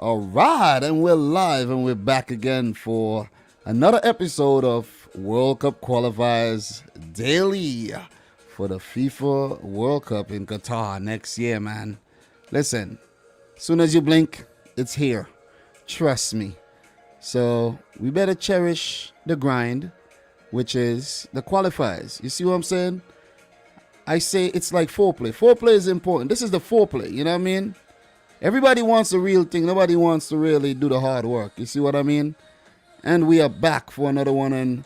All right, and we're live and we're back again for another episode of World Cup Qualifiers Daily for the FIFA World Cup in Qatar next year, man. Listen, soon as you blink, it's here. Trust me. So we better cherish the grind, which is the qualifiers. You see what I'm saying? I say it's like foreplay. Foreplay is important. This is the foreplay, you know what I mean? Everybody wants the real thing. Nobody wants to really do the hard work. You see what I mean? And we are back for another one. And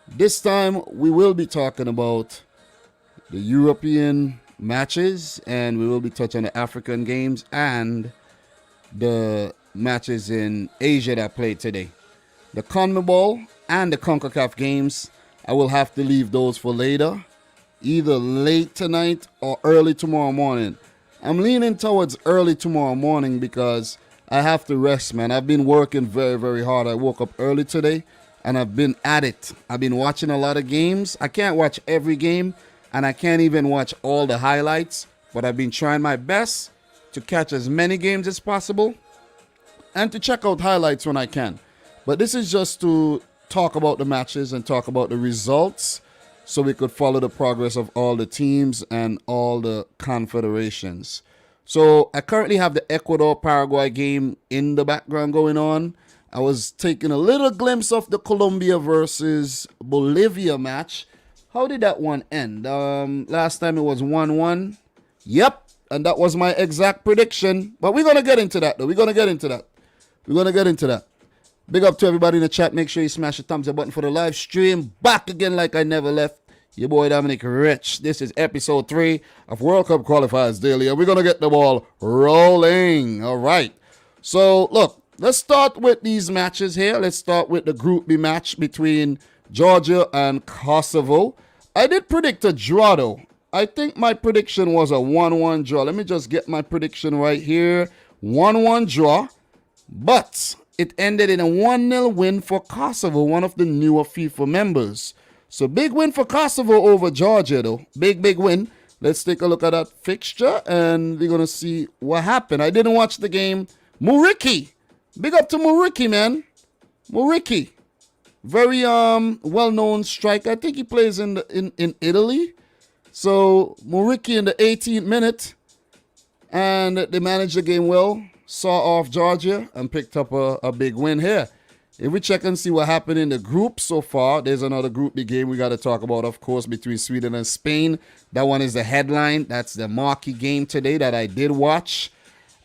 this time we will be talking about the European matches. And we will be touching the African games and the matches in Asia that played today. The CONMEBOL and the CONCACAF games, I will have to leave those for later. Either late tonight or early tomorrow morning. I'm leaning towards early tomorrow morning because I have to rest, man. I've been working very, very hard. I woke up early today and I've been at it. I've been watching a lot of games. I can't watch every game and I can't even watch all the highlights, but I've been trying my best to catch as many games as possible and to check out highlights when I can. But this is just to talk about the matches and talk about the results, so we could follow the progress of all the teams and all the confederations. So I currently have the Ecuador-Paraguay game in the background going on. I was taking a little glimpse of the Colombia versus Bolivia match. How did that one end? Last time it was 1-1. Yep, and that was my exact prediction. But we're going to get into that, though. We're going to get into that. Big up to everybody in the chat. Make sure you smash the thumbs up button for the live stream. Back again like I never left. Your boy Dominic Rich. This is episode 3 of World Cup Qualifiers Daily. And we're going to get the ball rolling. All right. So, look. Let's start with these matches here. Let's start with the Group B match between Georgia and Kosovo. I did predict a draw, though. I think my prediction was a 1-1 draw. Let me just get my prediction right here. 1-1 draw. But it ended in a 1-0 win for Kosovo, one of the newer FIFA members. So big win for Kosovo over Georgia, though. Big win. Let's take a look at that fixture, and we're going to see what happened. I didn't watch the game. Muriqi. Big up to Muriqi, man. Muriqi. Very well-known striker. I think he plays in Italy. So Muriqi in the 18th minute. And they managed the game well. Saw off Georgia and picked up a big win here. If we check and see what happened in the group so far, there's another Group B game we got to talk about, of course, between Sweden and Spain. That one is the headline. That's the marquee game today that I did watch.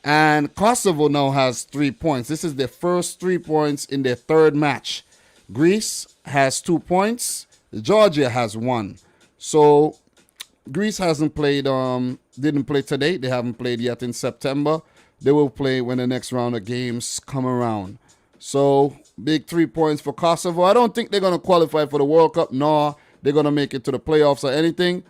And Kosovo now has 3 points. This is their first 3 points in their third match. Greece has 2 points. Georgia has 1. So Greece hasn't played, didn't play today. They haven't played yet in September. They will play when the next round of games come around. So, big 3 points for Kosovo. I don't think they're going to qualify for the World Cup, nor they're going to make it to the playoffs or anything.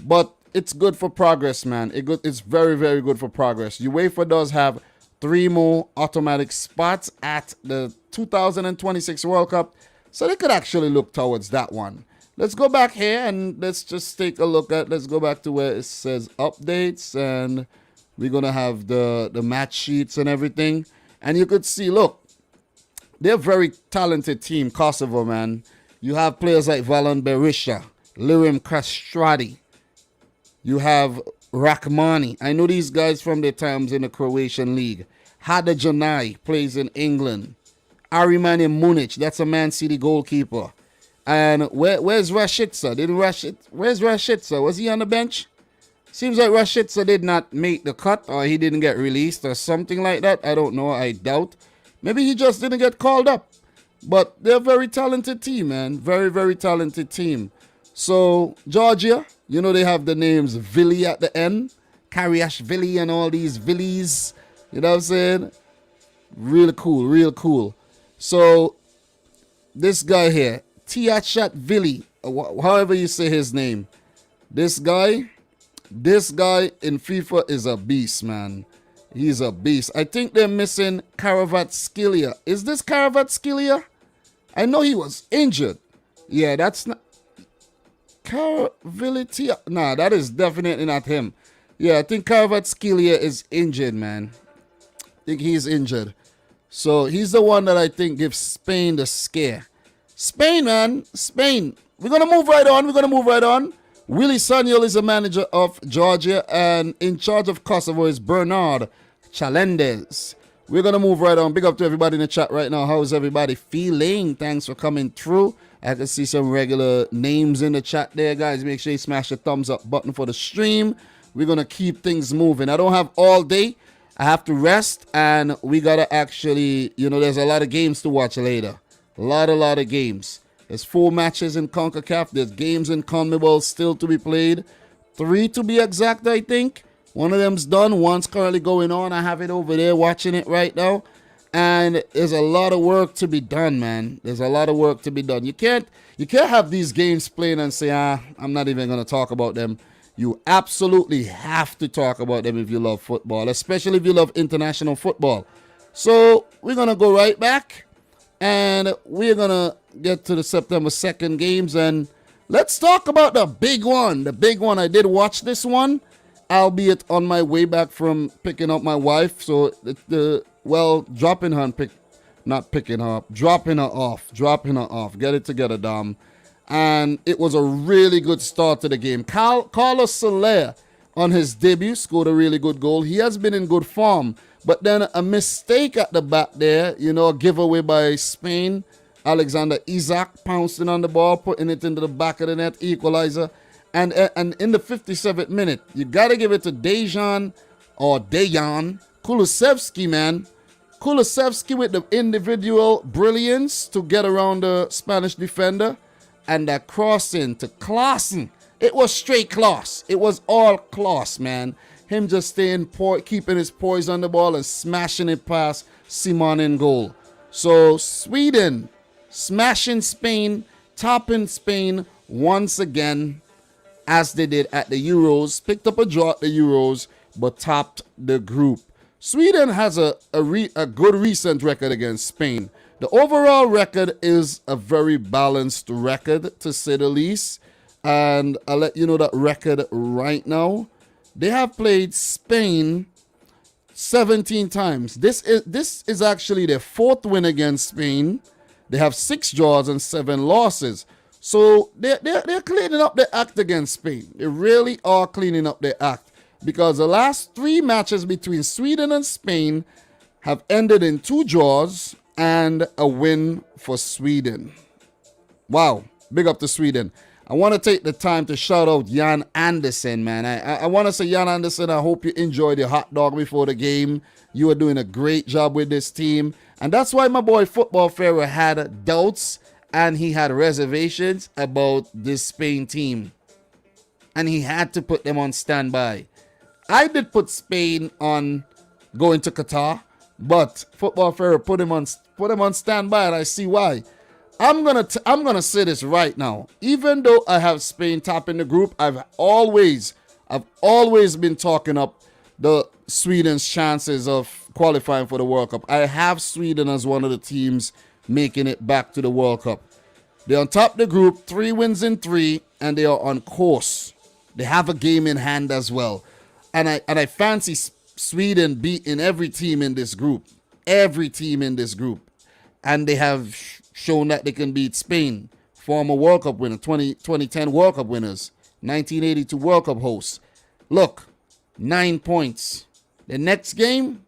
But it's good for progress, man. It's very, very good for progress. UEFA does have 3 more automatic spots at the 2026 World Cup. So they could actually look towards that one. Let's go back here and let's just take a look at, let's go back to where it says updates, and we're going to have the match sheets and everything. And you could see, look, they're a very talented team, Kosovo, man. You have players like Valon Berisha, Lirim Kastrati. You have Rahmani. I know these guys from their times in the Croatian league. Hada Janai plays in England. Arimani Munic, that's a Man City goalkeeper. And where's Rashica? Where's Rashica? Was he on the bench? Seems like Rashica did not make the cut, or he didn't get released or something like that. I don't know. I doubt. Maybe he just didn't get called up. But they're a very talented team, man. Very, very talented team. So, Georgia, you know they have the names Vili at the end. Kariashvili and all these Vilis. You know what I'm saying? Real cool, real cool. So, this guy here, Tiachat Vili, however you say his name. This guy in FIFA is a beast, man. He's a beast. I think they're missing Karavatskhelia. Is this Karavatskhelia? I know he was injured. Yeah, that's not... Karavility. Nah, that is definitely not him. Yeah, I think Karavatskhelia is injured, man. I think he's injured. So he's the one that I think gives Spain the scare. Spain, man. Spain. We're going to move right on. Willy Sagnol is the manager of Georgia, and in charge of Kosovo is Bernard Chalendes. We're going to move right on. Big up to everybody in the chat right now. How's everybody feeling? Thanks for coming through. I can see some regular names in the chat there, guys. Make sure you smash the thumbs up button for the stream. We're going to keep things moving. I don't have all day. I have to rest, and we got to actually, there's a lot of games to watch later. A lot of games. There's 4 matches in CONCACAF. There's games in CONMEBOL still to be played. 3 to be exact, I think. One of them's done. One's currently going on. I have it over there watching it right now. And there's a lot of work to be done, man. There's a lot of work to be done. You can't have these games playing and say, I'm not even going to talk about them. You absolutely have to talk about them if you love football, especially if you love international football. So we're going to go right back, and we're going to get to the September 2nd games, and let's talk about the big one. The big one. I did watch this one, albeit on my way back from picking up my wife. So dropping her off. Get it together, Dom. And it was a really good start to the game. Carlos Soler, on his debut, scored a really good goal. He has been in good form, but then a mistake at the back there, a giveaway by Spain. Alexander Isak pouncing on the ball, putting it into the back of the net, equalizer. And in the 57th minute, you got to give it to Dejan Kulusevski, man. Kulusevski with the individual brilliance to get around the Spanish defender. And that crossing to Klaassen. It was straight class. It was all class, man. Him just keeping his poise on the ball and smashing it past Simon in goal. So Sweden smashing Spain, topping Spain once again, as they did at the Euros. Picked up a draw at the Euros, but topped the group. Sweden has a good recent record against Spain. The overall record is a very balanced record, to say the least. And I'll let you know that record right now. They have played Spain 17 times. This is actually their 4th win against Spain. They have 6 draws and 7 losses. So they're cleaning up their act against Spain. They really are cleaning up their act. Because the last 3 matches between Sweden and Spain have ended in 2 draws and a win for Sweden. Wow. Big up to Sweden. I want to take the time to shout out Jan Anderson, man. I want to say, Jan Anderson, I hope you enjoyed your hot dog before the game. You are doing a great job with this team. And that's why my boy Football Pharaoh had doubts and he had reservations about this Spain team. And he had to put them on standby. I did put Spain on going to Qatar, but Football Pharaoh put him on standby, and I see why. I'm gonna say this right now. Even though I have Spain top in the group, I've always been talking up the Sweden's chances of qualifying for the World Cup. I have Sweden as one of the teams making it back to the World Cup. They're on top of the group, 3 wins in 3, and they are on course. They have a game in hand as well. And I fancy Sweden beating every team in this group. Every team in this group. And they have shown that they can beat Spain, former World Cup winner, 2010 World Cup winners, 1982 World Cup hosts. Look, 9 points. The next game,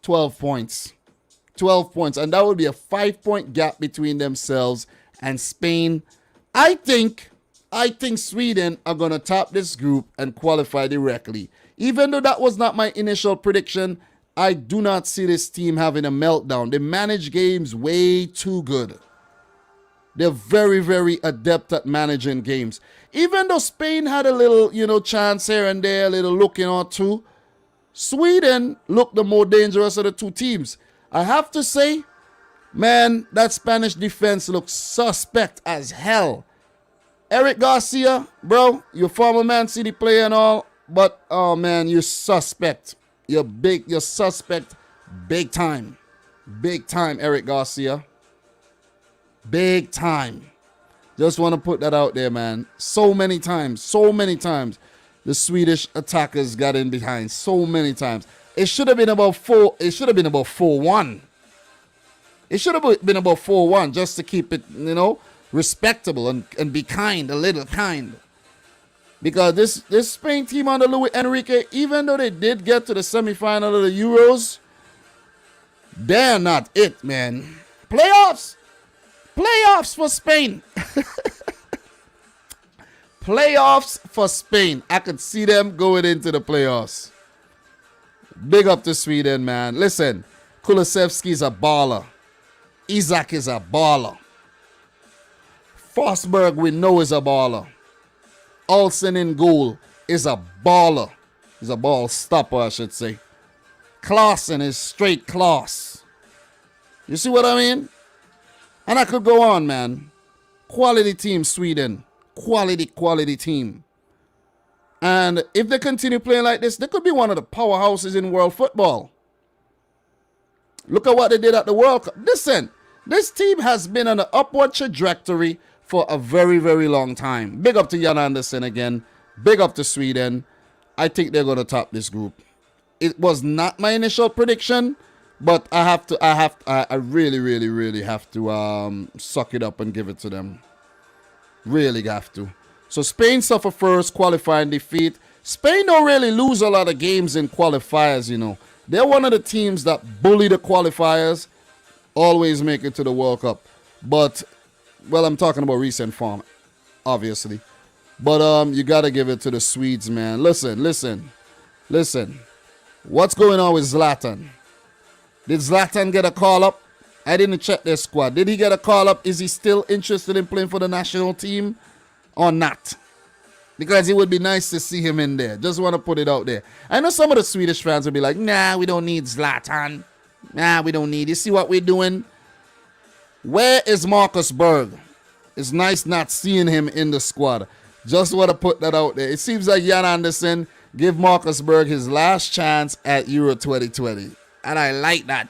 12 points. 12 points. And that would be a 5-point gap between themselves and Spain. I think Sweden are going to top this group and qualify directly. Even though that was not my initial prediction, I do not see this team having a meltdown. They manage games way too good. They're very, very adept at managing games. Even though Spain had a little, chance here and there, a little looking or two, Sweden looked the more dangerous of the 2 teams. I have to say, man, that Spanish defense looks suspect as hell. Eric Garcia, bro, you're former Man City player and all, but, oh, man, you're suspect. You're suspect big time. Big time, Eric Garcia. Big time. Just want to put that out there, man. So many times, the Swedish attackers got in behind. So many times. It should have been about 4-1. It should have been about 4-1 just to keep it, respectable and be kind, a little kind. Because this Spain team under Luis Enrique, even though they did get to the semifinal of the Euros, they're not it, man. Playoffs for Spain. Playoffs for Spain. I could see them going into the playoffs. Big up to Sweden, man. Listen, Kulusevski's a baller. Isak is a baller. Forsberg, we know, is a baller. Olsen in goal is a baller. He's a ball stopper, I should say. Klaassen is straight class. You see what I mean? And I could go on, man. Quality team, Sweden. Quality team. And if they continue playing like this, they could be one of the powerhouses in world football. Look at what they did at the World Cup. Listen, this team has been on an upward trajectory for a very, very long time. Big up to Jan Andersen again. Big up to Sweden. I think they're going to top this group. It was not my initial prediction, but I really, really, really have to suck it up and give it to them. Really have to. So Spain suffer first, qualifying defeat. Spain don't really lose a lot of games in qualifiers, They're one of the teams that bully the qualifiers, always make it to the World Cup. But, well, I'm talking about recent form, obviously. But you got to give it to the Swedes, man. Listen. What's going on with Zlatan? Did Zlatan get a call-up? I didn't check their squad. Did he get a call-up? Is he still interested in playing for the national team or not? Because it would be nice to see him in there. Just want to put it out there. I know some of the Swedish fans will be like, nah, we don't need Zlatan. Nah, we don't need. You see what we're doing? Where is Marcus Berg? It's nice not seeing him in the squad. Just want to put that out there. It seems like Jan Andersen give Marcus Berg his last chance at Euro 2020. And I like that.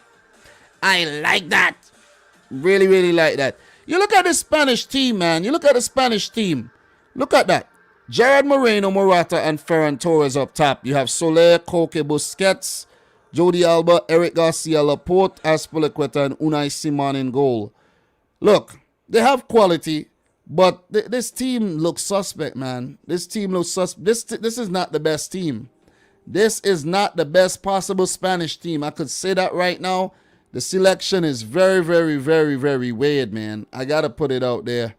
Really, really like that. You look at the Spanish team, man. Look at that. Gerard Moreno, Morata, and Ferran Torres up top. You have Soler, Koke, Busquets, Jordi Alba, Eric Garcia, Laporte, Azpilicueta, and Unai Simon in goal. Look, they have quality, but this team looks suspect, man. This team looks suspect. This is not the best team. This is not the best possible Spanish team. I could say that right now. The selection is very, very, very, very weird, man. I got to put it out there.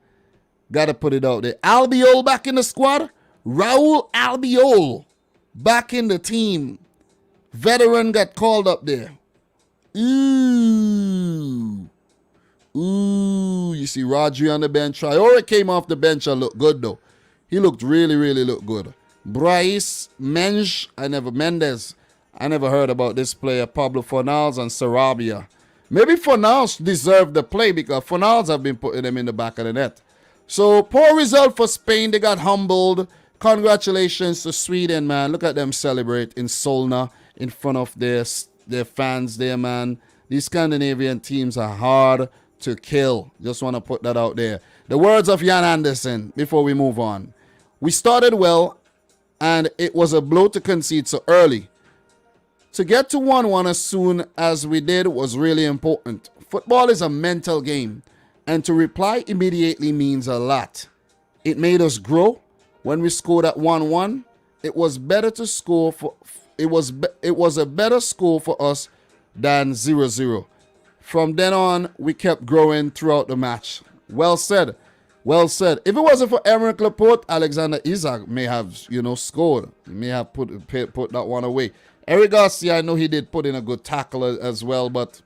Albiol back in the squad. Raul Albiol back in the team. Veteran got called up there. Ooh, you see Rodri on the bench. Traore came off the bench and looked good, though. He looked really, really good. Brais, Mendes. I never heard about this player. Pablo Fornals and Sarabia. Maybe Fornals deserved the play because Fornals have been putting them in the back of the net. So, poor result for Spain. They got humbled. Congratulations to Sweden, man. Look at them celebrate in Solna in front of their fans there, man. These Scandinavian teams are hard to kill. Just want to put that out there. The words of Jan Andersen before we move on. We started well, and it was a blow to concede so early. To get to 1-1 as soon as we did was really important. Football is a mental game, and to reply immediately means a lot. It made us grow. When we scored at 1-1, it was better to score for it was a better score for us than 0-0. From then on, we kept growing throughout the match. Well said. Well said. If it wasn't for Aymeric Laporte, Alexander Isak may have, scored. He may have put that one away. Eric Garcia, I know he did put in a good tackle as well, but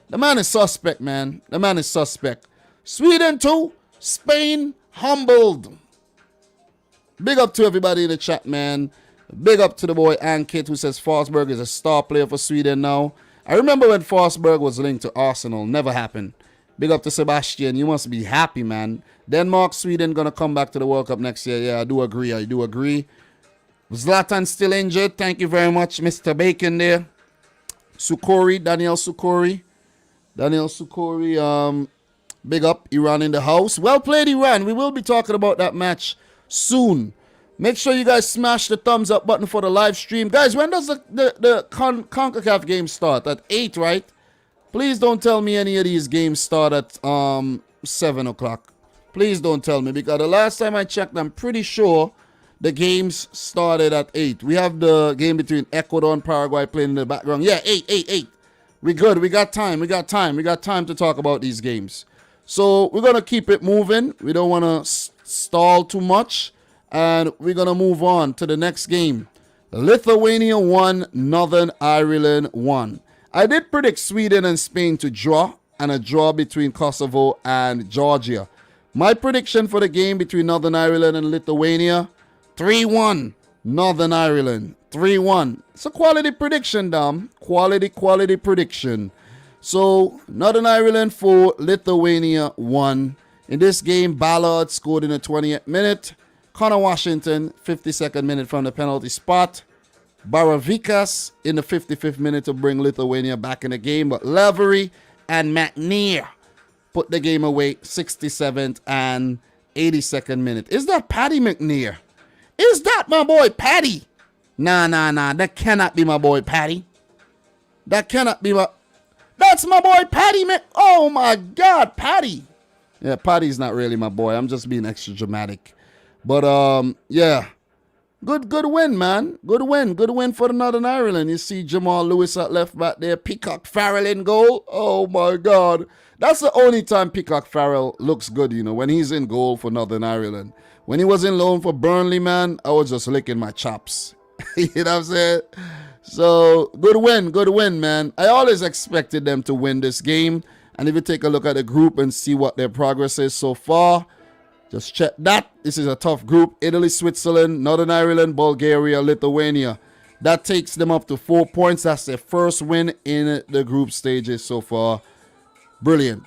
the man is suspect, man. The man is suspect. Sweden too. Spain humbled. Big up to everybody in the chat, man. Big up to the boy Ankit who says Forsberg is a star player for Sweden now. I remember when Forsberg was linked to Arsenal. Never happened. Big up to Sebastian. You must be happy, man. Denmark, Sweden going to come back to the World Cup next year. Yeah, I do agree. Zlatan still injured. Thank you very much, Mr. Bacon there. Daniel Sukori. Big up, Iran in the house. Well played, Iran. We will be talking about that match soon. Make sure you guys smash the thumbs up button for the live stream. Guys, when does the CONCACAF game start? At 8, right? Please don't tell me any of these games start at 7 o'clock. Please don't tell me, because the last time I checked, I'm pretty sure the games started at 8. We have the game between Ecuador and Paraguay playing in the background. Yeah, 8. We good. We got time. We got time to talk about these games. So we're going to keep it moving. We don't want to stall too much. And we're going to move on to the next game. Lithuania 1, Northern Ireland 1. I did predict Sweden and Spain to draw, and a draw between Kosovo and Georgia. My prediction for the game between Northern Ireland and Lithuania, 3-1 Northern Ireland. 3-1. It's a quality prediction, Dom. Quality prediction. So, Northern Ireland 4, Lithuania 1. In this game, Ballard scored in the 20th minute. Connor Washington, 52nd minute from the penalty spot. Baravikas in the 55th minute to bring Lithuania back in the game. But Lavery and McNear put the game away, 67th and 82nd minute. Is that Paddy McNear? Is that my boy Paddy? Nah. That cannot be my boy Paddy. That cannot be my... That's my boy Paddy, man. Oh, my God, Paddy. Yeah, Paddy's not really my boy. I'm just being extra dramatic. But, yeah. Good win, man. Good win for the Northern Ireland. You see Jamal Lewis at left back there. Peacock Farrell in goal. Oh, my God. That's the only time Peacock Farrell looks good, you know, when he's in goal for Northern Ireland. When he was in loan for Burnley, man, I was just licking my chops. You know what I'm saying? So, good win, man. I always expected them to win this game. And if you take a look at the group and see what their progress is so far, just check that. This is a tough group. Italy, Switzerland, Northern Ireland, Bulgaria, Lithuania. That takes them up to 4 points. That's their first win in the group stages so far. Brilliant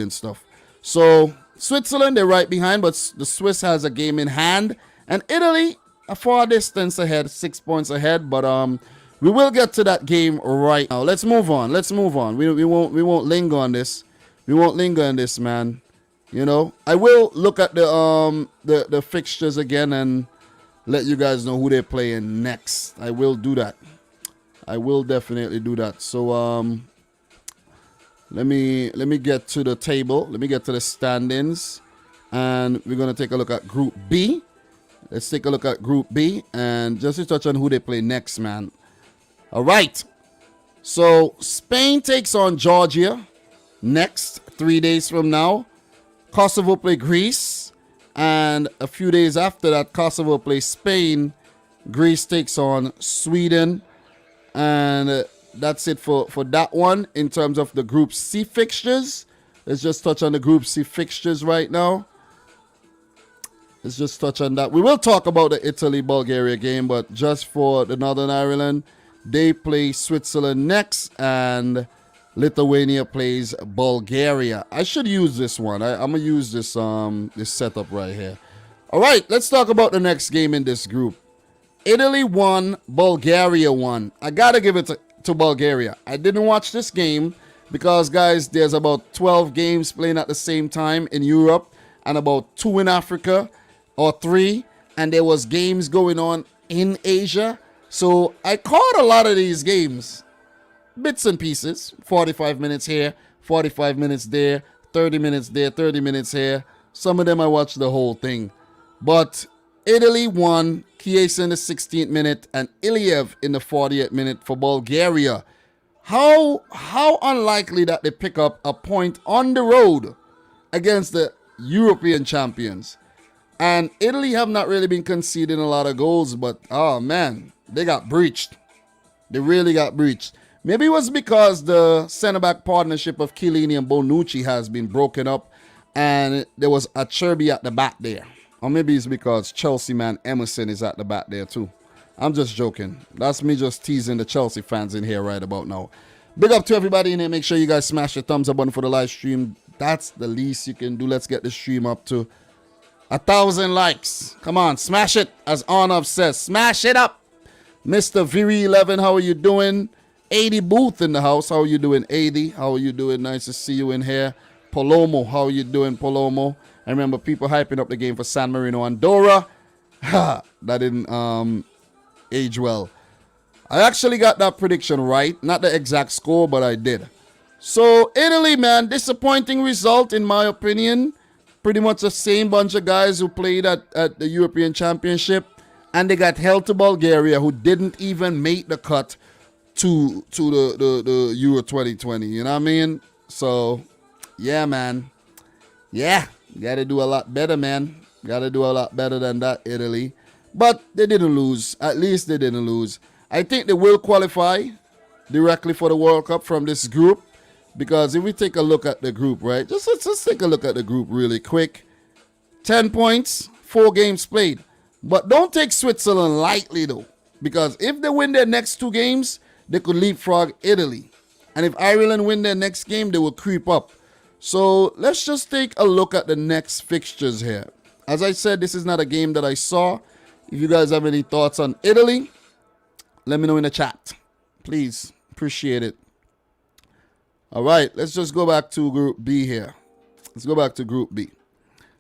stuff. So, Switzerland, they're right behind, but the Swiss has a game in hand. And Italy, a far distance ahead, 6 points ahead. But we will get to that game right now. Let's move on. We won't linger on this. We won't linger on this, man. You know, I will look at the fixtures again and let you guys know who they're playing next. I will do that. I will definitely do that. So let me get to the table. Let me get to the standings, and we're gonna take a look at Group B. Let's take a look at Group B and just to touch on who they play next, man. All right. So Spain takes on Georgia next, 3 days from now. Kosovo play Greece, and a few days after that, Kosovo plays Spain. Greece takes on Sweden, and that's it for that one in terms of the Group C fixtures. Let's just touch on the Group C fixtures right now. Let's just touch on that. We will talk about the Italy-Bulgaria game, but just for the Northern Ireland, they play Switzerland next, and Lithuania plays Bulgaria. I should use this one. I'm gonna use this this setup right here. All right, let's talk about the next game in this group. Italy 1, Bulgaria 1. I gotta give it to Bulgaria. I didn't watch this game because, guys, there's about 12 games playing at the same time in Europe and about 2 in Africa or 3, and there was games going on in Asia. So I caught a lot of these games, bits and pieces, 45 minutes here, 45 minutes there, 30 minutes there, 30 minutes here. Some of them I watched the whole thing. But Italy won, Chiesa in the 16th minute and Iliev in the 40th minute for Bulgaria. How unlikely that they pick up a point on the road against the European champions. And Italy have not really been conceding a lot of goals, but oh man, they got breached. They really got breached. Maybe it was because the center-back partnership of Chiellini and Bonucci has been broken up and there was a Cherby at the back there. Or maybe it's because Chelsea man Emerson is at the back there too. I'm just joking. That's me just teasing the Chelsea fans in here right about now. Big up to everybody in here. Make sure you guys smash the thumbs up button for the live stream. That's the least you can do. Let's get the stream up to 1,000 likes. Come on, smash it. As Arnav says, smash it up. Mr. Viri11, how are you doing? 80 Booth in the house. How are you doing, 80? How are you doing? Nice to see you in here. Palomo, how are you doing, Palomo? I remember people hyping up the game for San Marino, Andorra. That didn't age well. I actually got that prediction right. Not the exact score, but I did. So, Italy, man, disappointing result in my opinion. Pretty much the same bunch of guys who played at the European Championship. And they got held to Bulgaria, who didn't even make the cut to the Euro 2020. You know what I mean? So, yeah, man. Yeah, got to do a lot better, man. Got to do a lot better than that, Italy. But they didn't lose. At least they didn't lose. I think they will qualify directly for the World Cup from this group. Because if we take a look at the group, right? Let's take a look at the group really quick. 10 points, 4 games played. But don't take Switzerland lightly, though. Because if they win their next 2 games, they could leapfrog Italy. And if Ireland win their next game, they will creep up. So let's just take a look at the next fixtures here. As I said, this is not a game that I saw. If you guys have any thoughts on Italy, let me know in the chat. Please, appreciate it. All right, let's just go back to Group B here. Let's go back to Group B.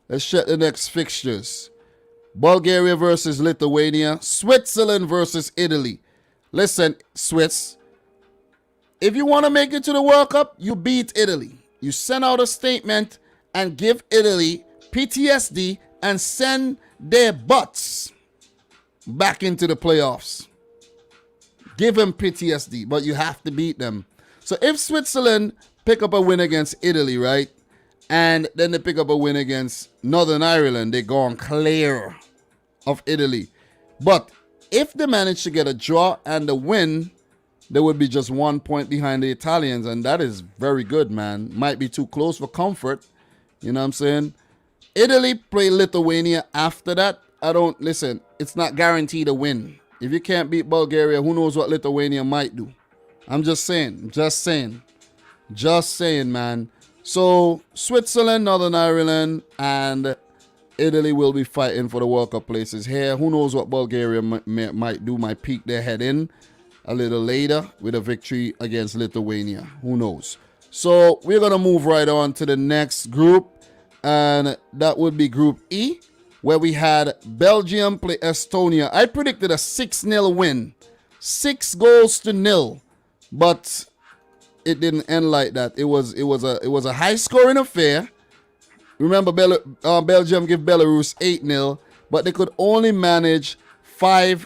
Let's check the next fixtures. Bulgaria versus Lithuania. Switzerland versus Italy. Listen, Swiss, if you want to make it to the World Cup, you beat Italy. You send out a statement and give Italy PTSD and send their butts back into the playoffs. Give them PTSD, but you have to beat them. So if Switzerland pick up a win against Italy, right, and then they pick up a win against Northern Ireland, they're gone clear of Italy. But if they manage to get a draw and a win, they would be just 1 point behind the Italians, and that is very good, man. Might be too close for comfort. You know what I'm saying? Italy play Lithuania after that. Listen, it's not guaranteed a win. If you can't beat Bulgaria, who knows what Lithuania might do. I'm just saying, man. So, Switzerland, Northern Ireland, and Italy will be fighting for the World Cup places here. Who knows what Bulgaria might do, might peek their head in a little later with a victory against Lithuania. Who knows? So, we're going to move right on to the next group, and that would be Group E, where we had Belgium play Estonia. I predicted a 6-0 win. 6-0. But it didn't end like that. It was a high-scoring affair. Remember, Belgium gave Belarus 8-0, but they could only manage 5-2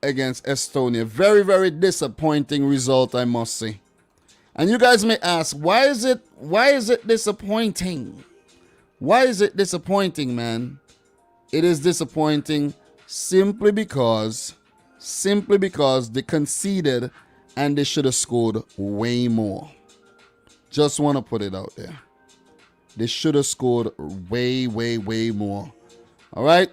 against Estonia. Very, very disappointing result, I must say. And you guys may ask, why is it disappointing? Why is it disappointing, man? It is disappointing simply because they conceded and they should have scored way more. Just want to put it out there. They should have scored way, way, way more. All right?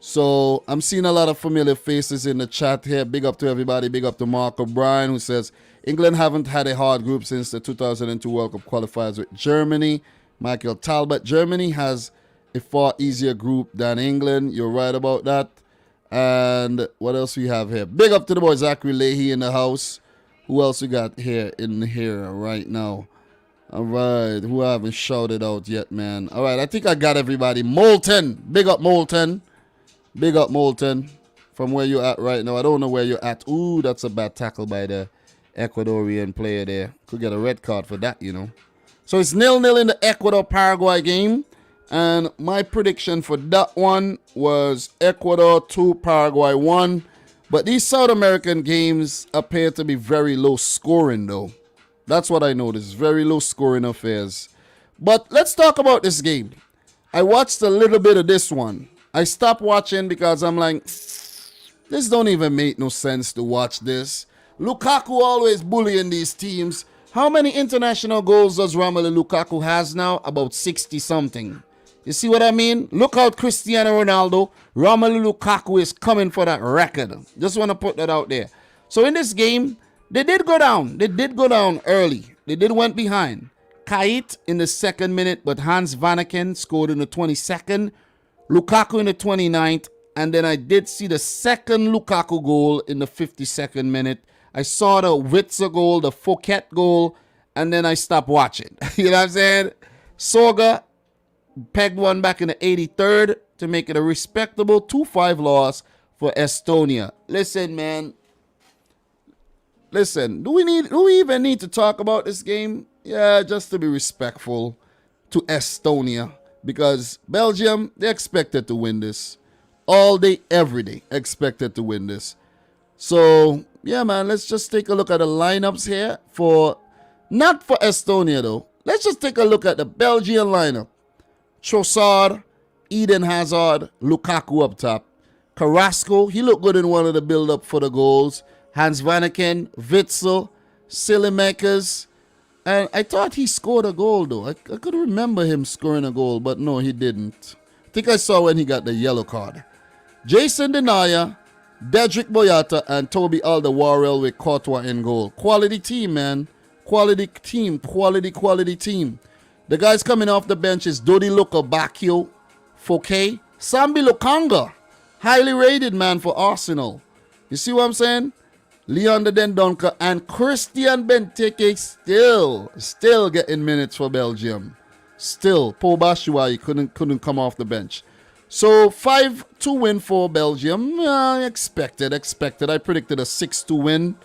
So I'm seeing a lot of familiar faces in the chat here. Big up to everybody. Big up to Mark O'Brien, who says, England haven't had a hard group since the 2002 World Cup qualifiers with Germany. Michael Talbot, Germany has a far easier group than England. You're right about that. And what else we have here? Big up to the boy Zachary Leahy in the house. Who else we got here right now? All right, who I haven't shouted out yet, man. All right, I think I got everybody. Moulton, big up Moulton. Big up Moulton from where you at right now. I don't know where you're at. Ooh, that's a bad tackle by the Ecuadorian player there. Could get a red card for that, you know. So it's 0-0 in the Ecuador-Paraguay game. And my prediction for that one was Ecuador 2, Paraguay 1. But these South American games appear to be very low scoring, though. That's what I noticed. Very low scoring affairs. But let's talk about this game. I watched a little bit of this one. I stopped watching because I'm like, this don't even make no sense to watch this. Lukaku always bullying these teams. How many international goals does Romelu Lukaku has now? About 60-something. You see what I mean? Look out, Cristiano Ronaldo. Romelu Lukaku is coming for that record. Just want to put that out there. So in this game, they did go down. They did go down early. They did went behind. Kait in the 2nd minute, but Hans Vanaken scored in the 22nd. Lukaku in the 29th. And then I did see the 2nd Lukaku goal in the 52nd minute. I saw the Witzer goal, the Fouquet goal, and then I stopped watching. You know what I'm saying? Sorga pegged one back in the 83rd to make it a respectable 2-5 loss for Estonia. Listen, man, listen, do we even need to talk about this game? Yeah, just to be respectful to Estonia, because Belgium, they expected to win this. All day, every day, expected to win this. So, yeah, man, let's just take a look at the lineups here not for Estonia, though. Let's just take a look at the Belgian lineup. Trossard, Eden Hazard, Lukaku up top. Carrasco, he looked good in one of the build-up for the goals. Hans Vanaken, Witsel, Silimakers. And I thought he scored a goal, though. I could remember him scoring a goal, but no, he didn't. I think I saw when he got the yellow card. Jason Denaya, Dedrick Boyata, and Toby Alderweireld with Courtois in goal. Quality team, man. Quality team. Quality team. The guys coming off the bench is Dodi Bakio, Fouquet, Sambi Lokanga. Highly rated, man, for Arsenal. You see what I'm saying? Leon the Dendonka and Christian Benteke still getting minutes for Belgium. Still, Paul Bashuai couldn't come off the bench. So 5-2 win for Belgium. Expected. I predicted a 6-2 win.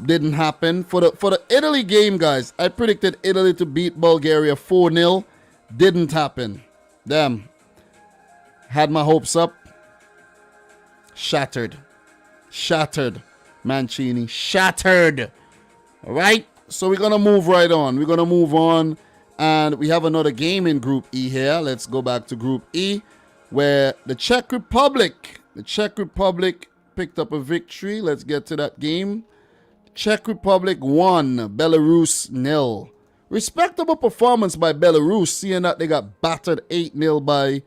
Didn't happen. For the Italy game, guys, I predicted Italy to beat Bulgaria 4-0. Didn't happen. Damn. Had my hopes up. Shattered. Mancini. Shattered. All right? So we're going to move right on. And we have another game in Group E here. Let's go back to Group E, where the Czech Republic picked up a victory. Let's get to that game. Czech Republic 1, Belarus 0. Respectable performance by Belarus, seeing that they got battered 8-0 by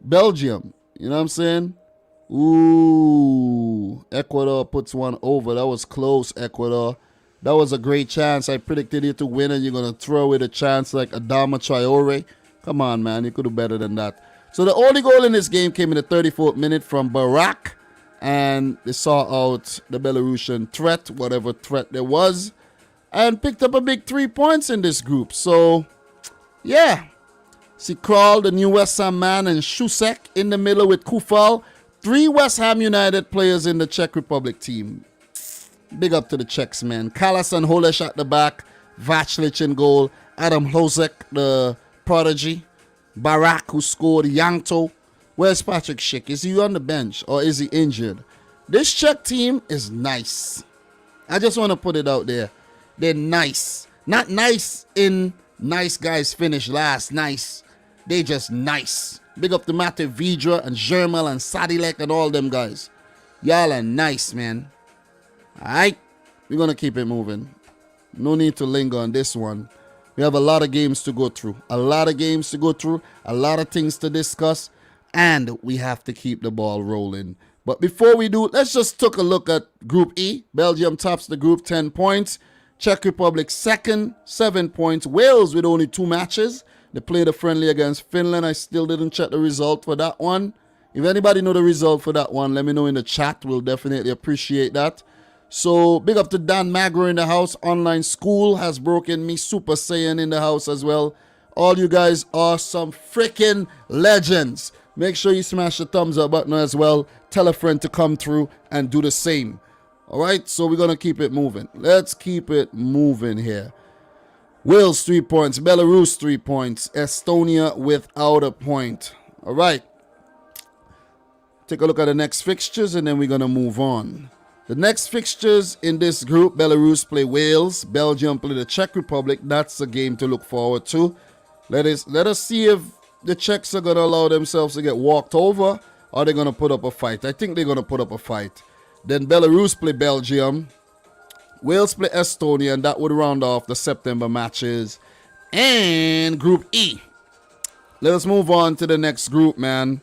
Belgium. You know what I'm saying? Ooh, Ecuador puts one over. That was close, Ecuador. That was a great chance. I predicted you to win, and you're going to throw away the chance like Adama Traore. Come on, man. You could do better than that. So the only goal in this game came in the 34th minute from Barak. And they saw out the Belarusian threat, whatever threat there was, and picked up a big 3 points in this group. So, yeah. See Kral, the new West Ham man, and Shusek in the middle with Kufal. 3 West Ham United players in the Czech Republic team. Big up to the Czechs, man. Kalas and Holesh at the back. Vaclik in goal. Adam Hlozek, the prodigy. Barak, who scored. Yankto. Where's Patrick Schick? Is he on the bench or is he injured? This Czech team is nice. I just want to put it out there. They're nice. Not nice in nice guys finish last. Nice. They just nice. Big up to Mate Vidra and Germal and Sadilek and all them guys. Y'all are nice, man. Alright? We're going to keep it moving. No need to linger on this one. We have a lot of games to go through. A lot of things to discuss. And we have to keep the ball rolling. But before we do, let's just take a look at Group E. Belgium tops the group, 10 points. Czech Republic second, 7 points. Wales with only 2 matches. They played a friendly against Finland. I still didn't check the result for that one. If anybody know the result for that one, let me know in the chat. We'll definitely appreciate that. So, big up to Dan Magro in the house. Online School has broken me. Super Saiyan in the house as well. All you guys are some freaking legends. Make sure you smash the thumbs up button as well. Tell a friend to come through and do the same. All right, so we're going to keep it moving. Let's keep it moving here. Wales 3 points. Belarus 3 points. Estonia without a point. All right. Take a look at the next fixtures and then we're going to move on. The next fixtures in this group, Belarus play Wales. Belgium play the Czech Republic. That's a game to look forward to. Let us see if the Czechs are going to allow themselves to get walked over, or they're going to put up a fight. I think they're going to put up a fight. Then Belarus play Belgium. Wales play Estonia, and that would round off the September matches. And Group E. Let us move on to the next group, man.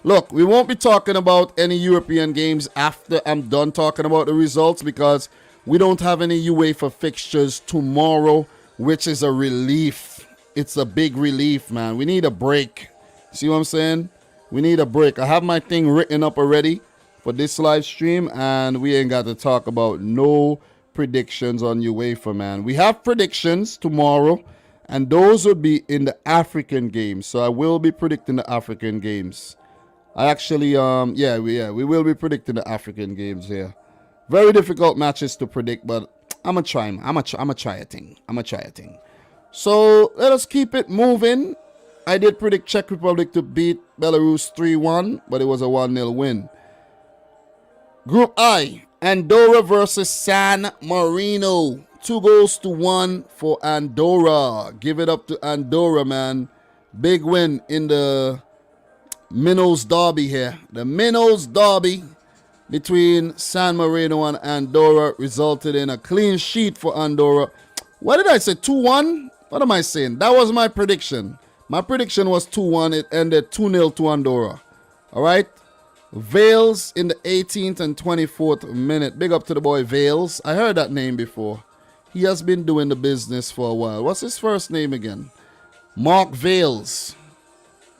Look, we won't be talking about any European games after I'm done talking about the results, because we don't have any UEFA fixtures tomorrow, which is a relief. It's a big relief, man. We need a break. See what I'm saying? We need a break. I have my thing written up already for this live stream, and we ain't got to talk about no predictions on UEFA, man. We have predictions tomorrow, and those will be in the African games. So I will be predicting the African games. I actually, we will be predicting the African games here. Very difficult matches to predict, but I'm gonna try. I'm gonna try a thing. So let us keep it moving. I did predict Czech Republic to beat Belarus 3-1, but it was a 1-0 win. Group I, Andorra versus San Marino. 2-1 for Andorra. Give it up to Andorra, man. Big win in the Minnows Derby here. The Minnows Derby between San Marino and Andorra resulted in a clean sheet for Andorra. What did I say? 2-1? What am I saying? That was my prediction. My prediction was 2-1. It ended 2-0 to Andorra. All right? Vales in the 18th and 24th minute. Big up to the boy Vales. I heard that name before. He has been doing the business for a while. What's his first name again? Mark Vales.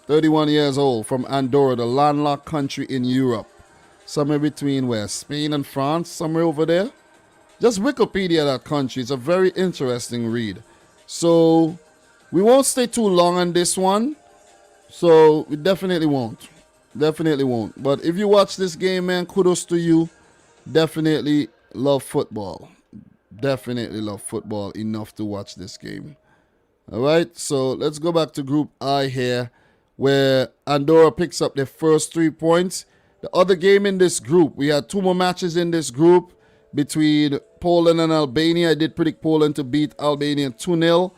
31 years old, from Andorra, the landlocked country in Europe. Somewhere between where? Spain and France? Somewhere over there? Just Wikipedia that country. It's a very interesting read. So we won't stay too long on this one. So we definitely won't. But if you watch this game, man, kudos to you. Definitely love football. Enough to watch this game. All right, so let's go back to Group I here, where Andorra picks up their first 3 points. The other game in this group, we had 2 more matches in this group between Poland and Albania. I did predict Poland to beat Albania 2-0.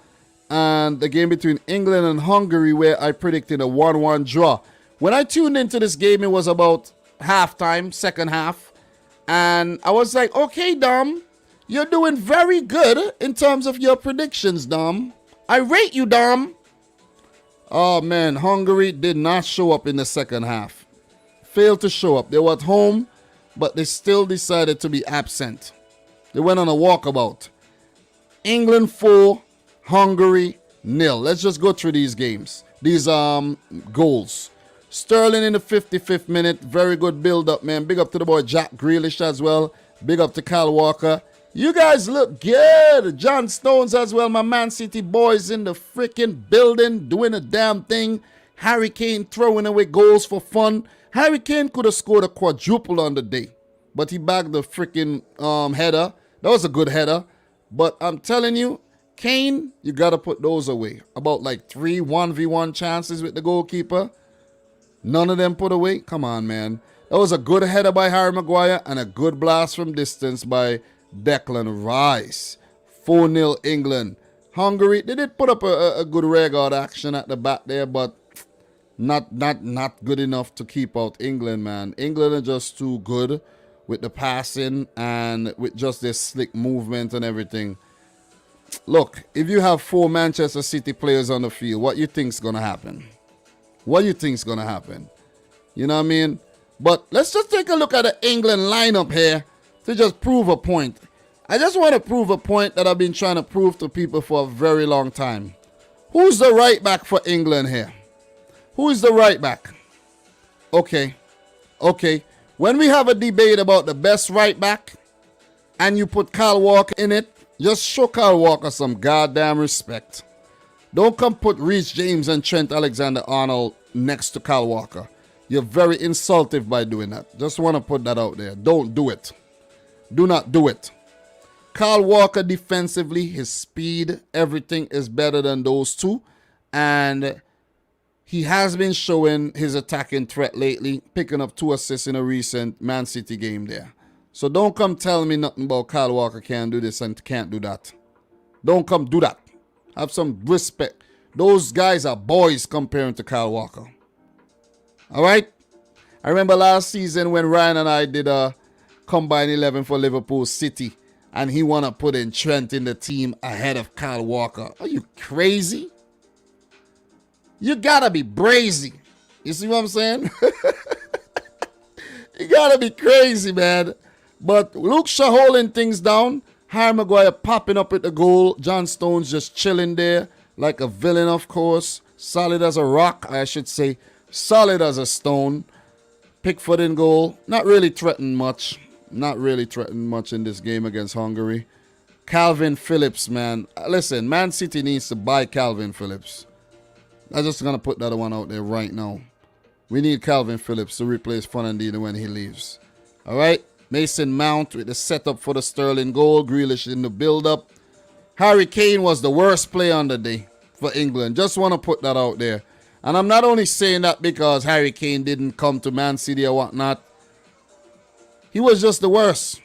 And the game between England and Hungary, where I predicted a 1-1 draw. When I tuned into this game, it was about halftime, second half. And I was like, okay, Dom, you're doing very good in terms of your predictions, Dom. I rate you, Dom. Oh, man, Hungary did not show up in the second half. Failed to show up. They were at home, but they still decided to be absent. They went on a walkabout. England 4, Hungary 0. Let's just go through these games. These goals. Sterling in the 55th minute. Very good build-up, man. Big up to the boy Jack Grealish as well. Big up to Kyle Walker. You guys look good. John Stones as well. My Man City boys in the freaking building doing a damn thing. Harry Kane throwing away goals for fun. Harry Kane could have scored a quadruple on the day, but he bagged the freaking header. That was a good header. But I'm telling you, Kane, you got to put those away. About like 3 1v1 chances with the goalkeeper. None of them put away. Come on, man. That was a good header by Harry Maguire and a good blast from distance by Declan Rice. 4-0 England. Hungary, they did put up a good rearguard action at the back there, but not good enough to keep out England, man. England are just too good with the passing and with just their slick movement and everything. Look, if you have 4 Manchester City players on the field, what you think's gonna happen? What do you think's gonna happen? You know what I mean? But let's just take a look at the England lineup here to just prove a point. I just want to prove a point that I've been trying to prove to people for a very long time. Who's the right back for England here? Who is the right back? Okay. When we have a debate about the best right back and you put Kyle Walker in it, just show Kyle Walker some goddamn respect. Don't come put Reece James and Trent Alexander-Arnold next to Kyle Walker. You're very insultive by doing that. Just want to put that out there. Don't do it. Do not do it. Kyle Walker defensively, his speed, everything is better than those two. And he has been showing his attacking threat lately, picking up 2 assists in a recent Man City game there. So don't come tell me nothing about Kyle Walker can't do this and can't do that. Don't come do that. Have some respect. Those guys are boys comparing to Kyle Walker. All right? I remember last season when Ryan and I did a combined 11 for Liverpool City, and he want to put in Trent in the team ahead of Kyle Walker. Are you crazy? You gotta be brazy. You see what I'm saying? You gotta be crazy, man. But Luke Shaw holding things down. Harry Maguire popping up at the goal. John Stones just chilling there like a villain, of course. Solid as a rock, I should say. Solid as a stone. Pickford in goal. Not really threatened much. Not really threatened much in this game against Hungary. Calvin Phillips, man. Listen, Man City needs to buy Calvin Phillips. I'm just going to put that one out there right now. We need Calvin Phillips to replace Fernandinho when he leaves. All right? Mason Mount with the setup for the Sterling goal. Grealish in the build-up. Harry Kane was the worst player on the day for England. Just want to put that out there. And I'm not only saying that because Harry Kane didn't come to Man City or whatnot. He was just the worst.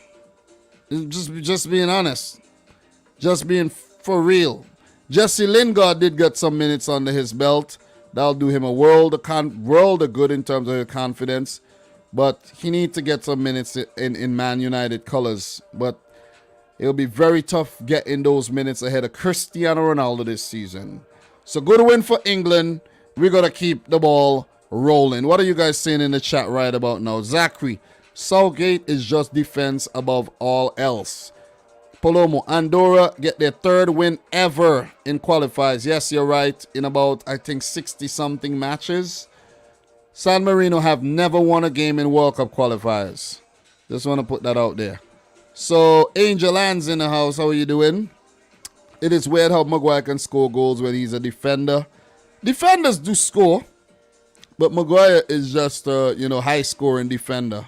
Just being honest. Just being for real. Jesse Lingard did get some minutes under his belt. That'll do him a world of good in terms of his confidence. But he needs to get some minutes in Man United colors. But it'll be very tough getting those minutes ahead of Cristiano Ronaldo this season. So good win for England. We're going to keep the ball rolling. What are you guys saying in the chat right about now? Zachary, Southgate is just defense above all else. Palomo, Andorra get their third win ever in qualifiers. Yes, you're right. In about, I think, 60-something matches. San Marino have never won a game in World Cup qualifiers. Just want to put that out there. So, Angel Ann's in the house. How are you doing? It is weird how Maguire can score goals when he's a defender. Defenders do score. But Maguire is just a, high-scoring defender.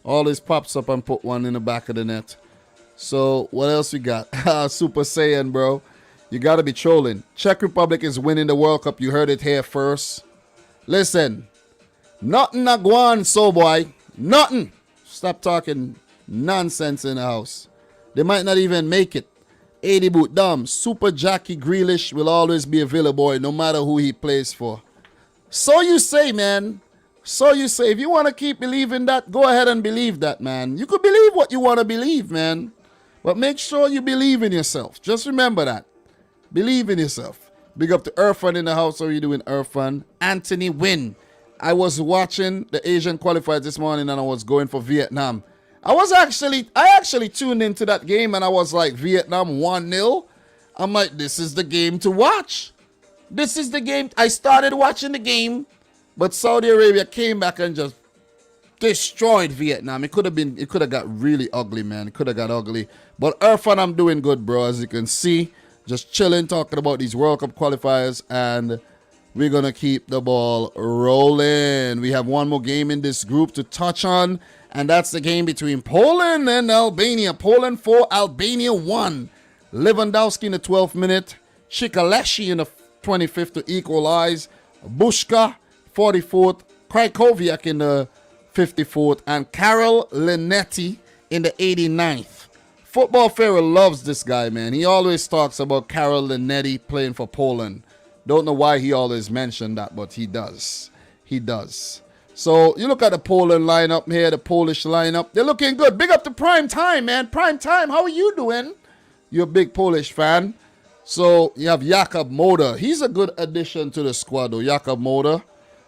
Always pops up and put one in the back of the net. So, what else we got? Super Saiyan, bro. You got to be trolling. Czech Republic is winning the World Cup. You heard it here first. Listen. Nothing a go on, so boy. Nothing. Stop talking nonsense in the house. They might not even make it. 80 boot dumb. Super Jackie Grealish will always be a Villa boy, no matter who he plays for. So you say, man. So you say. If you want to keep believing that, go ahead and believe that, man. You could believe what you want to believe, man. But make sure you believe in yourself. Just remember that. Believe in yourself. Big up to Irfan in the house. How are you doing, Irfan? Anthony Wynn. I was watching the Asian qualifiers this morning and I was going for Vietnam. I actually tuned into that game and I was like, Vietnam 1-0. I'm like, this is the game to watch. This is the game. I started watching the game, but Saudi Arabia came back and just destroyed Vietnam. It could have got really ugly, man. It could have got ugly. But Irfan, I'm doing good, bro. As you can see, just chilling, talking about these World Cup qualifiers, and we're going to keep the ball rolling. We have one more game in this group to touch on, and that's the game between Poland and Albania. Poland 4, Albania 1. Lewandowski in the 12th minute. Chikaleshi in the 25th to equalize. Bushka, 44th. Krajkowiak in the 54th. And Karol Linetti in the 89th. Football Pharaoh loves this guy, man. He always talks about Karol Linetti playing for Poland. Don't know why he always mentioned that, but he does. He does. So you look at the Poland lineup here, the Polish lineup. They're looking good. Big up to Prime Time, man. Prime Time, how are you doing? You're a big Polish fan. So you have Jakub Moder. He's a good addition to the squad, though. Jakub Moder.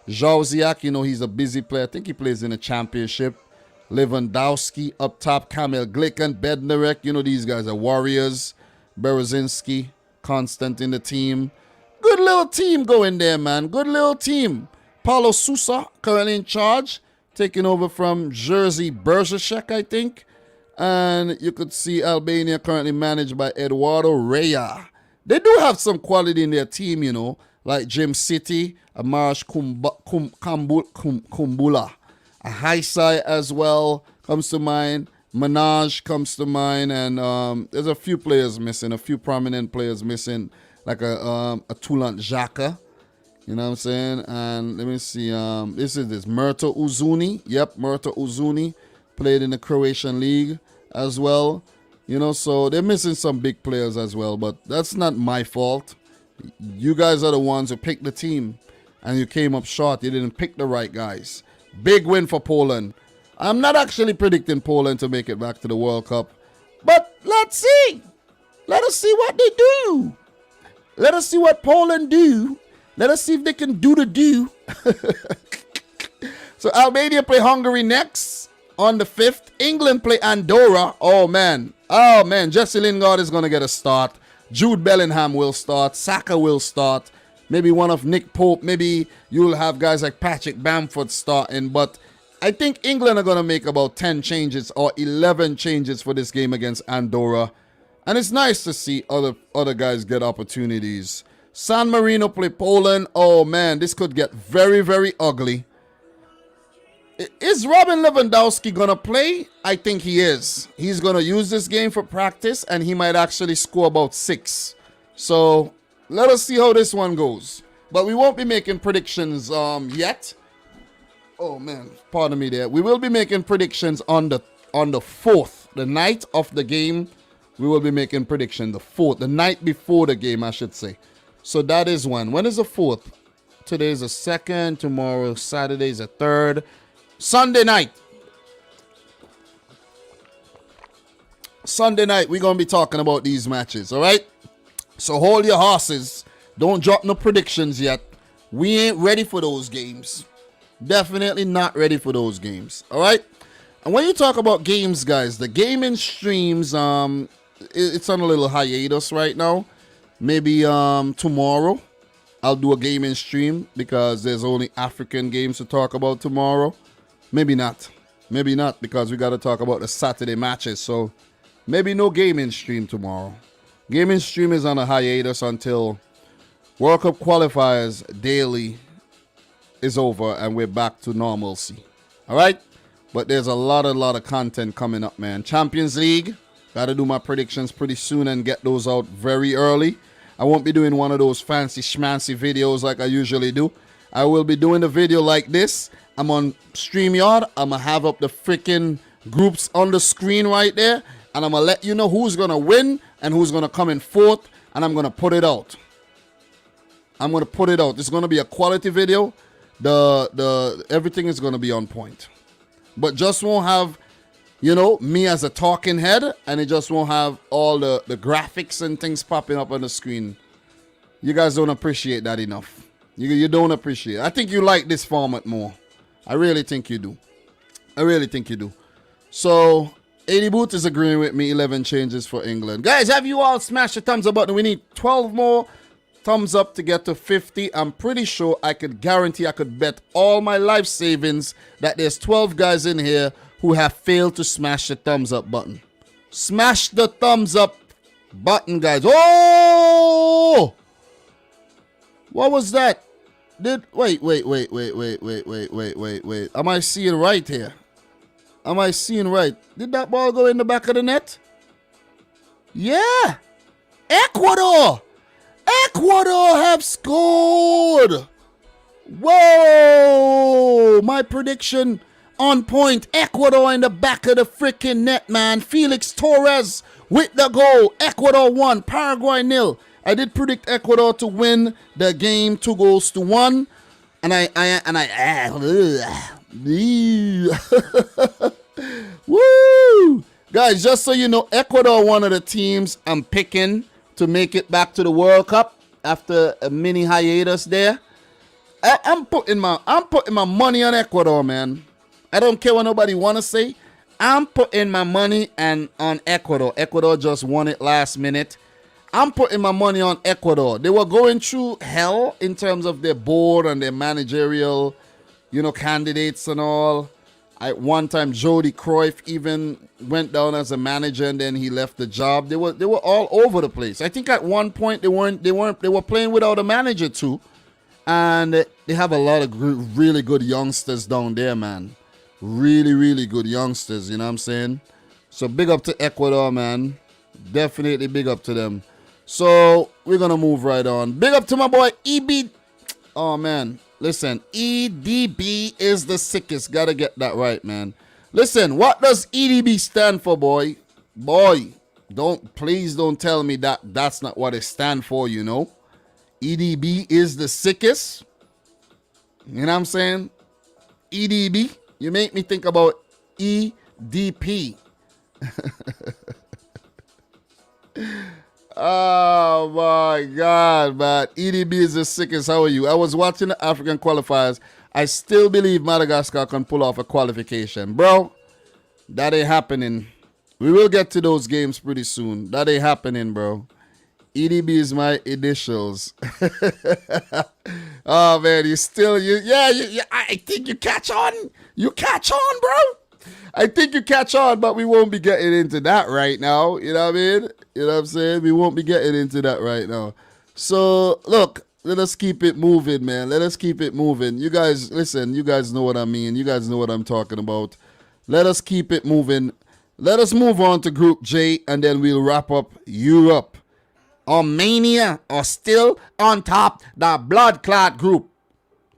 Jauziak, he's a busy player. I think he plays in the championship. Lewandowski up top. Kamil Glik and Bednarek. These guys are warriors. Berezinski, constant in the team. Good little team going there, man. Good little team. Paulo Sousa currently in charge. Taking over from Jerzy Berzacek, I think. And you could see Albania currently managed by Eduardo Rea. They do have some quality in their team, like Jim City, Amash Kumbula. A Haisai as well comes to mind. Manaj comes to mind. And there's a few players missing, a few prominent players missing, like a Tulant Xhaka. You know what I'm saying? And let me see. This Murta Uzuni. Yep, Murta Uzuni played in the Croatian League as well. So they're missing some big players as well. But that's not my fault. You guys are the ones who picked the team. And you came up short. You didn't pick the right guys. Big win for Poland. I'm not actually predicting Poland to make it back to the World Cup. But let's see. Let us see what they do. Let us see what Poland do. Let us see if they can do the do. So Albania play Hungary next on the 5th. England play Andorra. Oh, man. Jesse Lingard is going to get a start. Jude Bellingham will start. Saka will start. Maybe one of Nick Pope. Maybe you'll have guys like Patrick Bamford starting. But I think England are going to make about 10 changes or 11 changes for this game against Andorra. And it's nice to see other guys get opportunities. San Marino play Poland. Oh, man, this could get very, very ugly. Is Robin Lewandowski going to play? I think he is. He's going to use this game for practice, and he might actually score about 6. So let us see how this one goes. But we won't be making predictions yet. Oh, man. Pardon me there. We will be making predictions on the 4th. The night of the game, we will be making prediction. The 4th. The night before the game, I should say. So that is one. When is the 4th? Today is the 2nd. Tomorrow, Saturday is the 3rd. Sunday night. Sunday night, we're going to be talking about these matches, all right? So hold your horses. Don't drop no predictions yet. We ain't ready for those games. Definitely not ready for those games, all right? And when you talk about games, guys, the gaming streams, it's on a little hiatus right now. Maybe tomorrow I'll do a gaming stream because there's only African games to talk about tomorrow. Maybe not. Maybe not because we got to talk about the Saturday matches. So maybe no gaming stream tomorrow. Gaming stream is on a hiatus until World Cup qualifiers daily is over and we're back to normalcy. All right? But there's a lot of content coming up, man. Champions League. Got to do my predictions pretty soon and get those out very early. I won't be doing one of those fancy schmancy videos like I usually do. I will be doing a video like this. I'm on StreamYard. I'm going to have up the freaking groups on the screen right there. And I'm going to let you know who's going to win and who's going to come in 4th. And I'm going to put it out. I'm going to put it out. It's going to be a quality video. Everything is going to be on point. But just won't have, me as a talking head. And it just won't have all the graphics and things popping up on the screen. You guys don't appreciate that enough. You don't appreciate it. I think you like this format more. I really think you do. I really think you do. So, 80 Boot is agreeing with me. 11 changes for England. Guys, have you all smashed the thumbs up button? We need 12 more thumbs up to get to 50. I'm pretty sure I could guarantee, I could bet all my life savings that there's 12 guys in here who have failed to smash the thumbs up button. Smash the thumbs up button, guys. Oh! What was that? Wait. Am I seeing right here? Am I seeing right? Did that ball go in the back of the net? Yeah. Ecuador have scored. Whoa. My prediction on point. Ecuador in the back of the freaking net, man. Felix Torres with the goal. Ecuador 1, Paraguay 0. I did predict Ecuador to win the game 2-1. And woo! Guys, just so you know, Ecuador one of the teams I'm picking to make it back to the World Cup after a mini hiatus there. I'm putting my money on Ecuador, man. I don't care what nobody want to say. I'm putting my money on Ecuador. Ecuador just won it last minute. I'm putting my money on Ecuador. They were going through hell in terms of their board and their managerial, candidates and all. At one time, Jody Cruyff even went down as a manager and then he left the job. They were all over the place. I think at one point they were playing without a manager too, and they have a lot of really good youngsters down there, man. Really, really good youngsters. You know what I'm saying? So big up to Ecuador, man. Definitely big up to them. So we're gonna move right on. Big up to my boy EB. Oh man. Listen, EDB is the sickest. Gotta get that right, man. Listen, what does EDB stand for, boy? Boy, please don't tell me that that's not what it stands for, EDB is the sickest. You know what I'm saying? EDB. You make me think about EDP. Oh my God, man. EDB is the sickest. How are you? I was watching the African qualifiers. I still believe Madagascar can pull off a qualification. Bro, that ain't happening. We will get to those games pretty soon. That ain't happening, bro. EDB is my initials. Oh, man, I think you catch on. You catch on, bro. I think you catch on, but we won't be getting into that right now. You know what I mean? You know what I'm saying? We won't be getting into that right now. So, look, keep it moving, man. Let us keep it moving. You guys, listen, you guys know what I mean. You guys know what I'm talking about. Let us keep it moving. Let us move on to Group J, and then we'll wrap up Europe. Armenia are still on top, the blood clot group.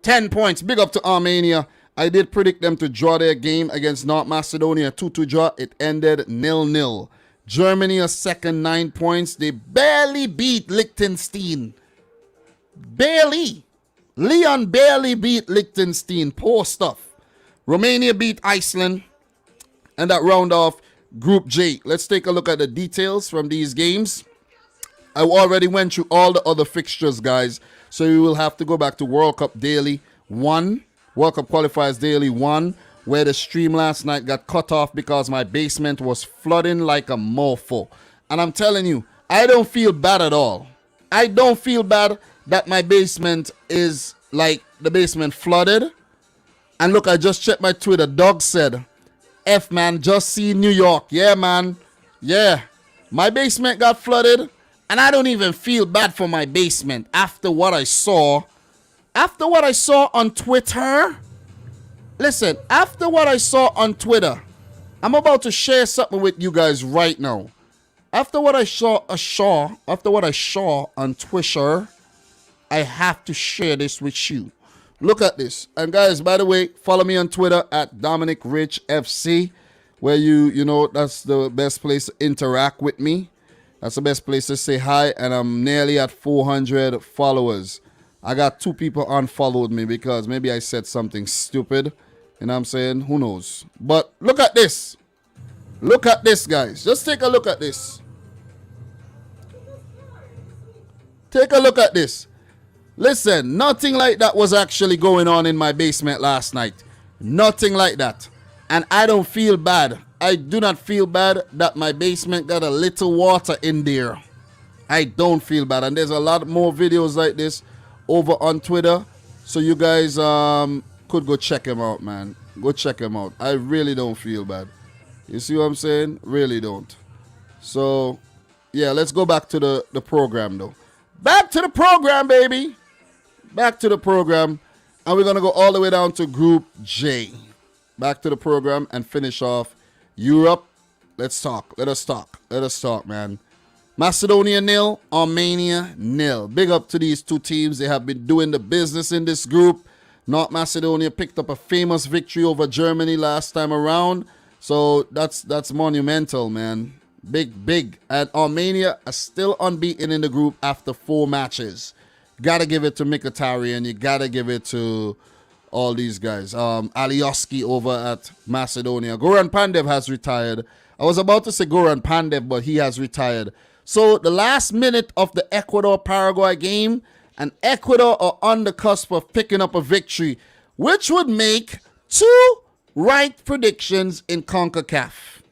10 points. Big up to Armenia. I did predict them to draw their game against North Macedonia. 2-2 draw. It ended 0-0. Germany are second, 9 points. They barely beat Liechtenstein. Barely. Leon barely beat Liechtenstein. Poor stuff. Romania beat Iceland. And that round off Group J. Let's take a look at the details from these games. I already went through all the other fixtures, guys. So you will have to go back to World Cup Daily 1. World Cup Qualifiers Daily 1. Where the stream last night got cut off because my basement was flooding like a mofo. And I'm telling you, I don't feel bad at all. I don't feel bad that my basement is like the basement flooded. And look, I just checked my Twitter. Doug said, F man, just see New York. Yeah, man. Yeah. My basement got flooded. And I don't even feel bad for my basement after what I saw. After what I saw on Twitter. Listen, after what I saw on Twitter, I'm about to share something with you guys right now. After what I saw on Twitter, I have to share this with you. Look at this. And guys, by the way, follow me on Twitter at DominicRichFC, where you know, that's the best place to interact with me. That's the best place to say hi, and I'm nearly at 400 followers. I got 2 people unfollowed me because maybe I said something stupid. You know what I'm saying? Who knows? But look at this. Look at this, guys. Just take a look at this. Take a look at this. Listen, nothing like that was actually going on in my basement last night. Nothing like that. And I don't feel bad. I do not feel bad that my basement got a little water in there. I don't feel bad. And there's a lot more videos like this over on Twitter. So you guys could go check him out, man. Go check him out. I really don't feel bad. You see what I'm saying? Really don't. So, yeah, let's go back to the program, though. Back to the program, baby. Back to the program. And we're going to go all the way down to Group J. Back to the program and finish off Europe. Let's talk. Let us talk, man. Macedonia 0, Armenia 0. Big up to these 2 teams. They have been doing the business in this group. North Macedonia picked up a famous victory over Germany last time around. So that's monumental, man. Big. And Armenia are still unbeaten in the group after 4 matches. Gotta give it to Mkhitaryan. You gotta give it to all these guys. Alioski over at Macedonia. Goran Pandev has retired. I was about to say Goran Pandev, but he has retired. So the last minute of the Ecuador-Paraguay game, and Ecuador are on the cusp of picking up a victory, which would make 2 right predictions in CONCACAF.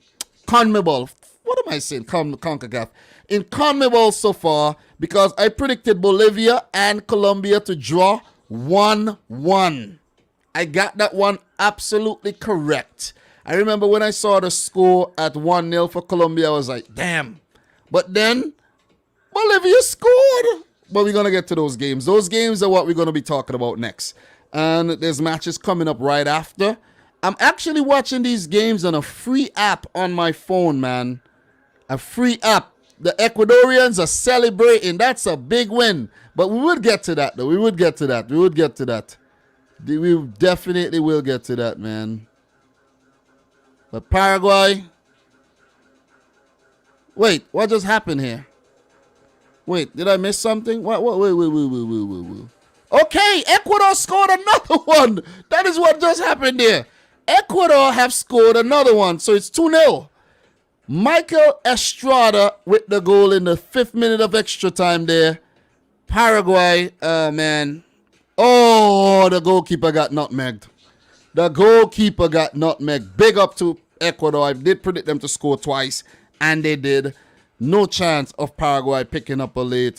CONMEBOL. What am I saying? CONCACAF. In CONMEBOL so far, because I predicted Bolivia and Colombia to draw 1-1. I got that one absolutely correct. I remember when I saw the score at 1-0 for Colombia, I was like, damn. But then, Bolivia scored. But we're going to get to those games. Those games are what we're going to be talking about next. And there's matches coming up right after. I'm actually watching these games on a free app on my phone, man. A free app. The Ecuadorians are celebrating. That's a big win. But we would get to that, though. We would get to that. We definitely will get to that, man. But Paraguay. Wait, what just happened here? Wait, did I miss something? Wait. Okay, Ecuador scored another one. That is what just happened there. Ecuador have scored another one, so it's 2-0. Michael Estrada with the goal in the 5th minute of extra time there. Paraguay, man. Oh, the goalkeeper got nutmegged. Big up to Ecuador. I did predict them to score twice, and they did. No chance of Paraguay picking up a late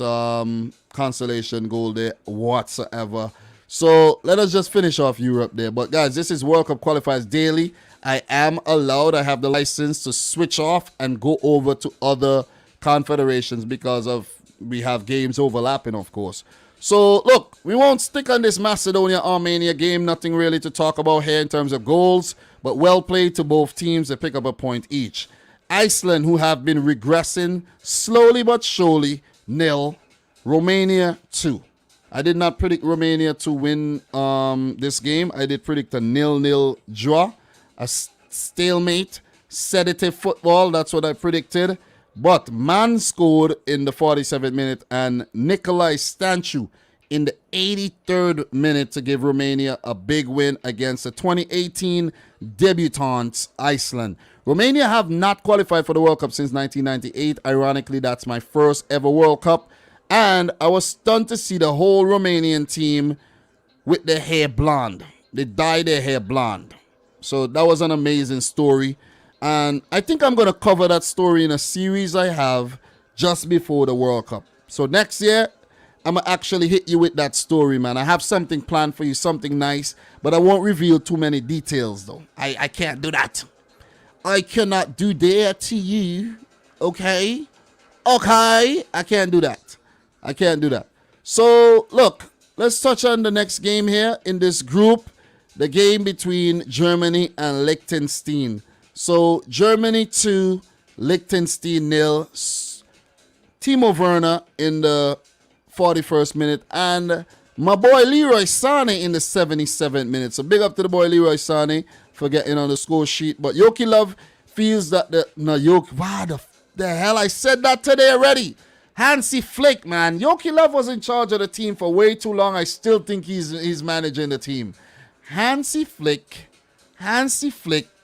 consolation goal there whatsoever. So let us just finish off Europe there. But guys, this is World Cup Qualifiers Daily. I am allowed. I have the license to switch off and go over to other confederations because of we have games overlapping, of course. So, look, we won't stick on this Macedonia-Armenia game. Nothing really to talk about here in terms of goals, but well played to both teams. They pick up a point each. Iceland, who have been regressing slowly but surely, 0. Romania, 2. I did not predict Romania to win this game. I did predict a 0-0 draw, a stalemate, sedative football. That's what I predicted. But Man scored in the 47th minute and Nikolai Stancu in the 83rd minute to give Romania a big win against the 2018 debutants, Iceland. Romania have not qualified for the World Cup since 1998. Ironically, that's my first ever World Cup. And I was stunned to see the whole Romanian team with their hair blonde. They dyed their hair blonde. So that was an amazing story. And I think I'm going to cover that story in a series I have just before the World Cup. So next year, I'm going to actually hit you with that story, man. I have something planned for you, something nice. But I won't reveal too many details, though. I can't do that. I cannot do that to you. Okay? Okay? I can't do that. I can't do that. So, look, let's touch on the next game here in this group. The game between Germany and Liechtenstein. So, Germany 2, Liechtenstein 0. Timo Werner in the 41st minute. And my boy Leroy Sané in the 77th minute. So, big up to the boy Leroy Sané for getting on the score sheet. But Yoki Love feels that wow, the hell, I said that today already. Hansi Flick, man. Yoki Love was in charge of the team for way too long. I still think he's managing the team. Hansi Flick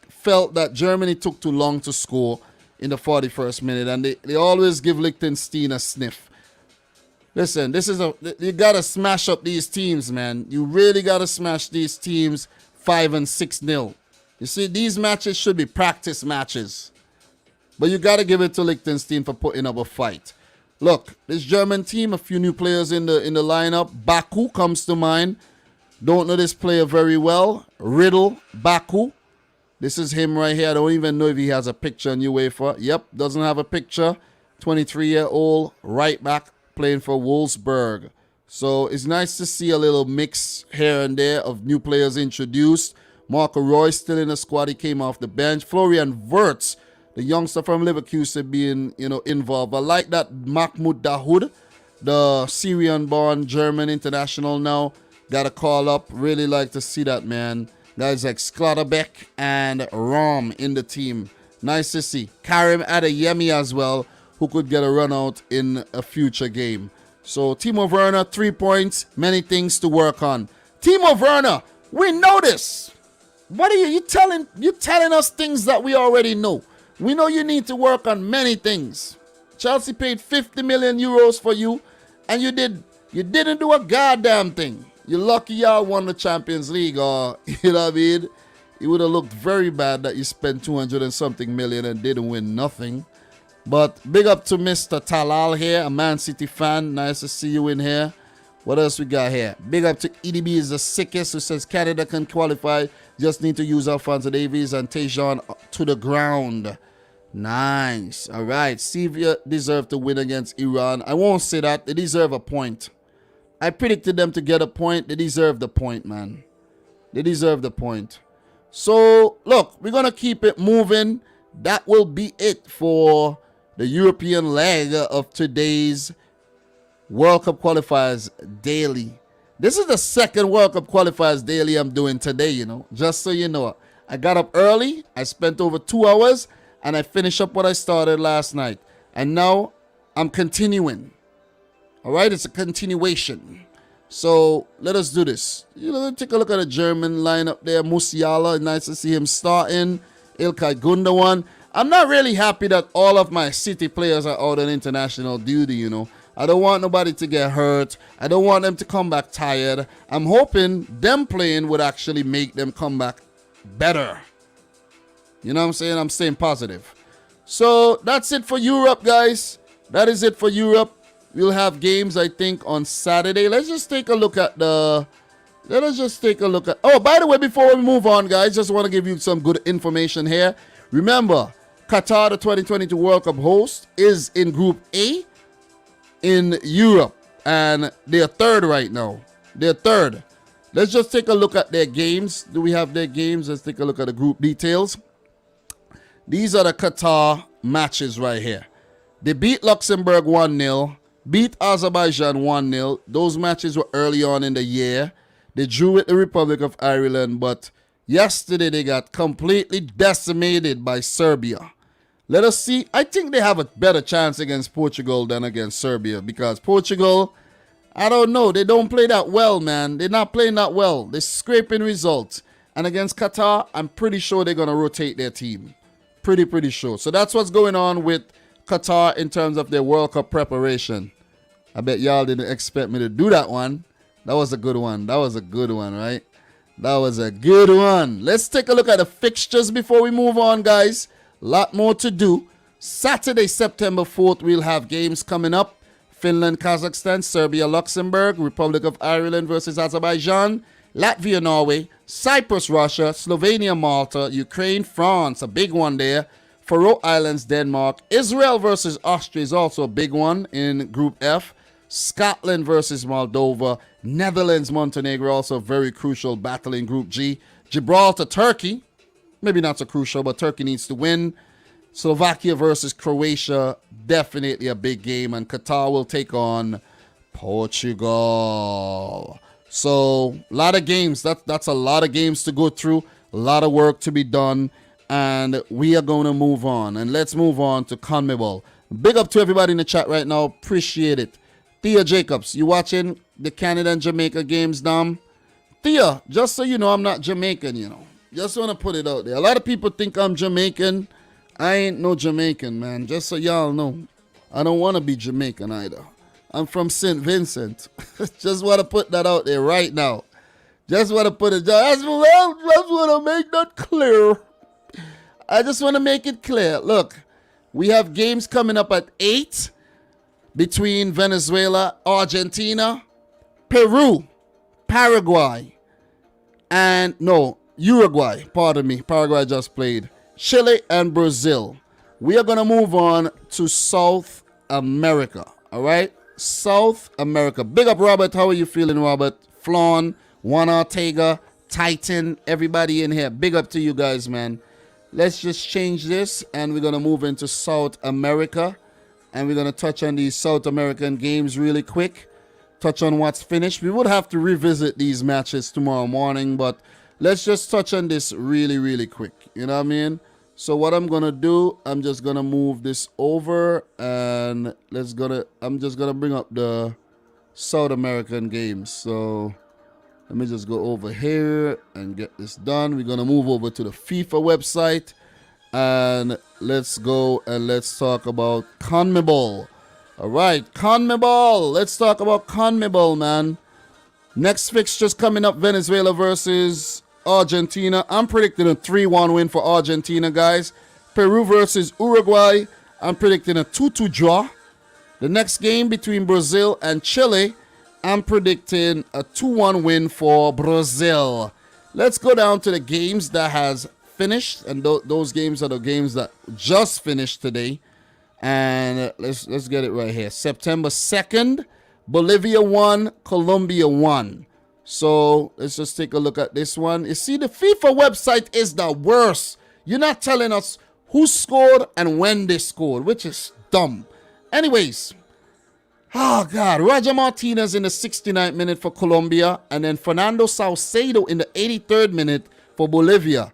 felt that Germany took too long to score in the 41st minute, and they always give Liechtenstein a sniff. Listen, you gotta smash up these teams, man. You really gotta smash these teams 5 and 6-0. You see, these matches should be practice matches, but you gotta give it to Liechtenstein for putting up a fight. Look, this German team, a few new players in the lineup. Baku comes to mind. Don't know this player very well. Riddle Baku. This is him right here. I don't even know if he has a picture on UEFA. Yep, doesn't have a picture. 23-year-old right back playing for Wolfsburg. So it's nice to see a little mix here and there of new players introduced. Marco Reus still in the squad. He came off the bench. Florian Wirtz, the youngster from Leverkusen, being involved. I like that Mahmoud Dahoud, the Syrian-born German international now, got a call up. Really like to see that, man. Guys like Sklatterbeck and Rom in the team. Nice to see. Karim Adeyemi as well, who could get a run out in a future game. So Timo Werner, 3 points, many things to work on. Timo Werner, we know this. What are you telling us things that we already know? We know you need to work on many things. Chelsea paid 50 million euros for you, and you didn't do a goddamn thing. You're lucky y'all won the Champions League, or, you know what I mean? It would have looked very bad that you spent 200 and something million and didn't win nothing. But big up to Mr. Talal here, a Man City fan. Nice to see you in here. What else we got here? Big up to EDB is the sickest, who says Canada can qualify. Just need to use Alphonso Davies and Tejan to the ground. Nice. All right. Serbia deserve to win against Iran. I won't say that. They deserve a point. I predicted them to get a point. They deserve the point, man. They deserve the point. So, look, we're going to keep it moving. That will be it for the European leg of today's World Cup Qualifiers Daily. This is the second World Cup Qualifiers Daily I'm doing today, just so you know. I got up early. I spent over 2 hours, and I finished up what I started last night. And now I'm continuing. All right, it's a continuation. So let us do this. Take a look at the German lineup there. Musiala, nice to see him starting. Ilkay Gundogan. I'm not really happy that all of my City players are out on international duty, I don't want nobody to get hurt. I don't want them to come back tired. I'm hoping them playing would actually make them come back better. You know what I'm saying? I'm staying positive. So that's it for Europe, guys. That is it for Europe. We'll have games, I think, on Saturday. Let's just take a look at oh, by the way, before we move on, guys, just want to give you some good information here. Remember, Qatar, the 2022 World Cup host, is in Group A. in Europe, and they're third right now. They're third. Let's just take a look at their games. Do we have their games? Let's take a look at the group details. These are the Qatar matches right here. They beat Luxembourg 1-0, beat Azerbaijan 1-0. Those matches were early on in the year. They drew with the Republic of Ireland, but yesterday they got completely decimated by Serbia. Let us see. I think they have a better chance against Portugal than against Serbia, because Portugal, I don't know, they don't play that well, man. They're not playing that well. They're scraping results. And against Qatar, I'm pretty sure they're going to rotate their team. Pretty sure. So that's what's going on with Qatar in terms of their World Cup preparation. I bet y'all didn't expect me to do that one. That was a good one. That was a good one, right? That was a good one. Let's take a look at the fixtures before we move on, guys. A lot more to do. Saturday, September 4th, we'll have games coming up. Finland, Kazakhstan, Serbia, Luxembourg, Republic of Ireland versus Azerbaijan, Latvia, Norway, Cyprus, Russia, Slovenia, Malta, Ukraine, France, a big one there. Faroe Islands, Denmark. Israel versus Austria is also a big one in Group F. Scotland versus Moldova. Netherlands, Montenegro, also a very crucial battle in Group G. Gibraltar, Turkey. Maybe not so crucial, but Turkey needs to win. Slovakia versus Croatia, definitely a big game. And Qatar will take on Portugal. So, a lot of games. That's a lot of games to go through. A lot of work to be done. And we are going to move on. And let's move on to CONMEBOL. Big up to everybody in the chat right now. Appreciate it. Thea Jacobs, you watching the Canada and Jamaica games, Dom? Thea, just so you know, I'm not Jamaican, you know. Just want to put it out there. A lot of people think I'm Jamaican. I ain't no Jamaican, man. Just so y'all know. I don't want to be Jamaican either. I'm from St. Vincent. Just want to put that out there right now. Just want to put it down. Just want to make that clear. I just want to make it clear. Look, we have games coming up at 8 between Venezuela, Argentina, Peru, Paraguay, and Uruguay. Pardon me. Paraguay just played. Chile and Brazil. We are going to move on to South America. All right? South America. Big up, Robert. How are you feeling, Robert? Flawn, Juan Ortega, Titan, everybody in here. Big up to you guys, man. Let's just change this, and we're going to move into South America. And we're going to touch on these South American games really quick. Touch on what's finished. We would have to revisit these matches tomorrow morning, but let's just touch on this really quick. You know what I mean? So what I'm going to do, I'm just going to move this over, and I'm just going to bring up the South American games. So let me just go over here and get this done. We're going to move over to the FIFA website. And let's go and let's talk about CONMEBOL. All right, CONMEBOL. Let's talk about CONMEBOL, man. Next fixture's coming up, Venezuela versus Argentina. I'm predicting a 3-1 win for Argentina, guys. Peru versus Uruguay. I'm predicting a 2-2 draw. The next game between Brazil and Chile. I'm predicting a 2-1 win for Brazil. Let's go down to the games that has finished, and those games are the games that just finished today. And let's get it right here. September 2nd, Bolivia won, Colombia won. So let's just take a look at this one. You see, the FIFA website is the worst. You're not telling us who scored and when they scored, which is dumb. Anyways, oh God, Roger Martinez in the 69th minute for Colombia, and then Fernando Saucedo in the 83rd minute for Bolivia.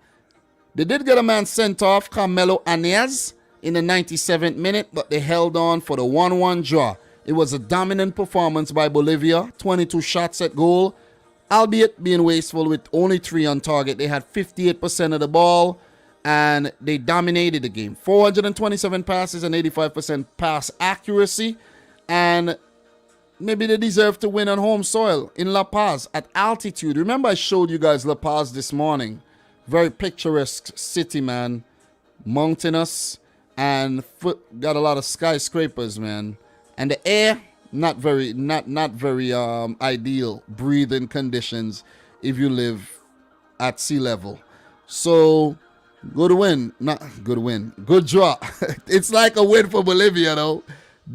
They did get a man sent off, Carmelo Anez, in the 97th minute, but they held on for the 1-1 draw. It was a dominant performance by Bolivia, 22 shots at goal, albeit being wasteful with only 3 on target. They had 58% of the ball, and they dominated the game. 427 passes and 85% pass accuracy, and maybe they deserve to win on home soil in La Paz at altitude. Remember I showed you guys La Paz this morning. Very picturesque city, man. Mountainous, and got a lot of skyscrapers, man. And the air, not very ideal breathing conditions if you live at sea level. So good win, not good win, good draw. It's like a win for Bolivia, though.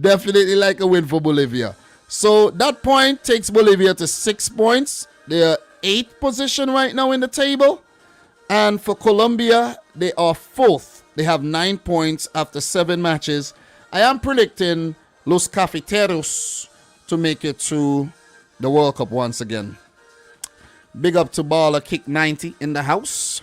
Definitely like a win for Bolivia. So that point takes Bolivia to 6 points. They are 8th position right now in the table. And for Colombia, they are 4th. They have 9 points after 7 matches. I am predicting Los Cafeteros to make it to the World Cup once again. Big up to Baller Kick 90 in the house.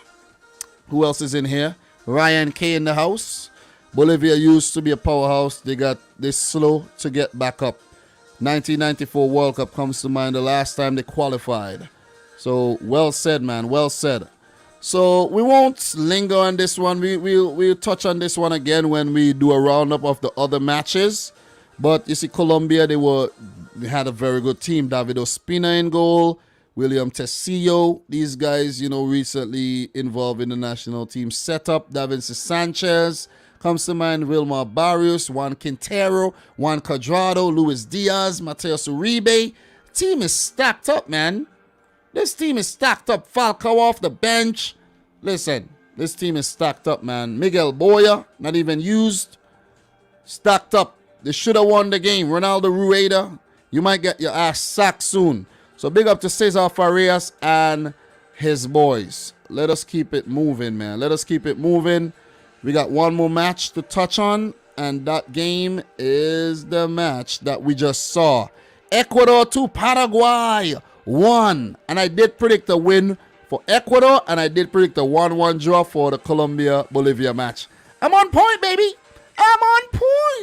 Who else is in here? Ryan K in the house. Bolivia used to be a powerhouse. They got this slow to get back up. 1994 World Cup comes to mind, the last time they qualified. So well said, man. Well said. So we won't linger on this one. We'll touch on this one again when we do a roundup of the other matches. But you see, Colombia, they had a very good team. David Ospina in goal, William Tecillo. These guys, recently involved in the national team setup. Davinci Sanchez comes to mind. Wilmar Barrios, Juan Quintero, Juan Cuadrado, Luis Diaz, Mateus Uribe. Team is stacked up, man. This team is stacked up. Falcao off the bench. Listen, this team is stacked up, man. Miguel Boya, not even used. Stacked up. They should have won the game. Ronaldo Rueda, you might get your ass sacked soon. So big up to Cesar Farias and his boys. Let us keep it moving, man. Let us keep it moving. We got one more match to touch on, and that game is the match that we just saw. Ecuador 2, Paraguay 1. And I did predict a win for Ecuador, and I did predict a 1-1 draw for the Colombia-Bolivia match. I'm on point, baby. I'm on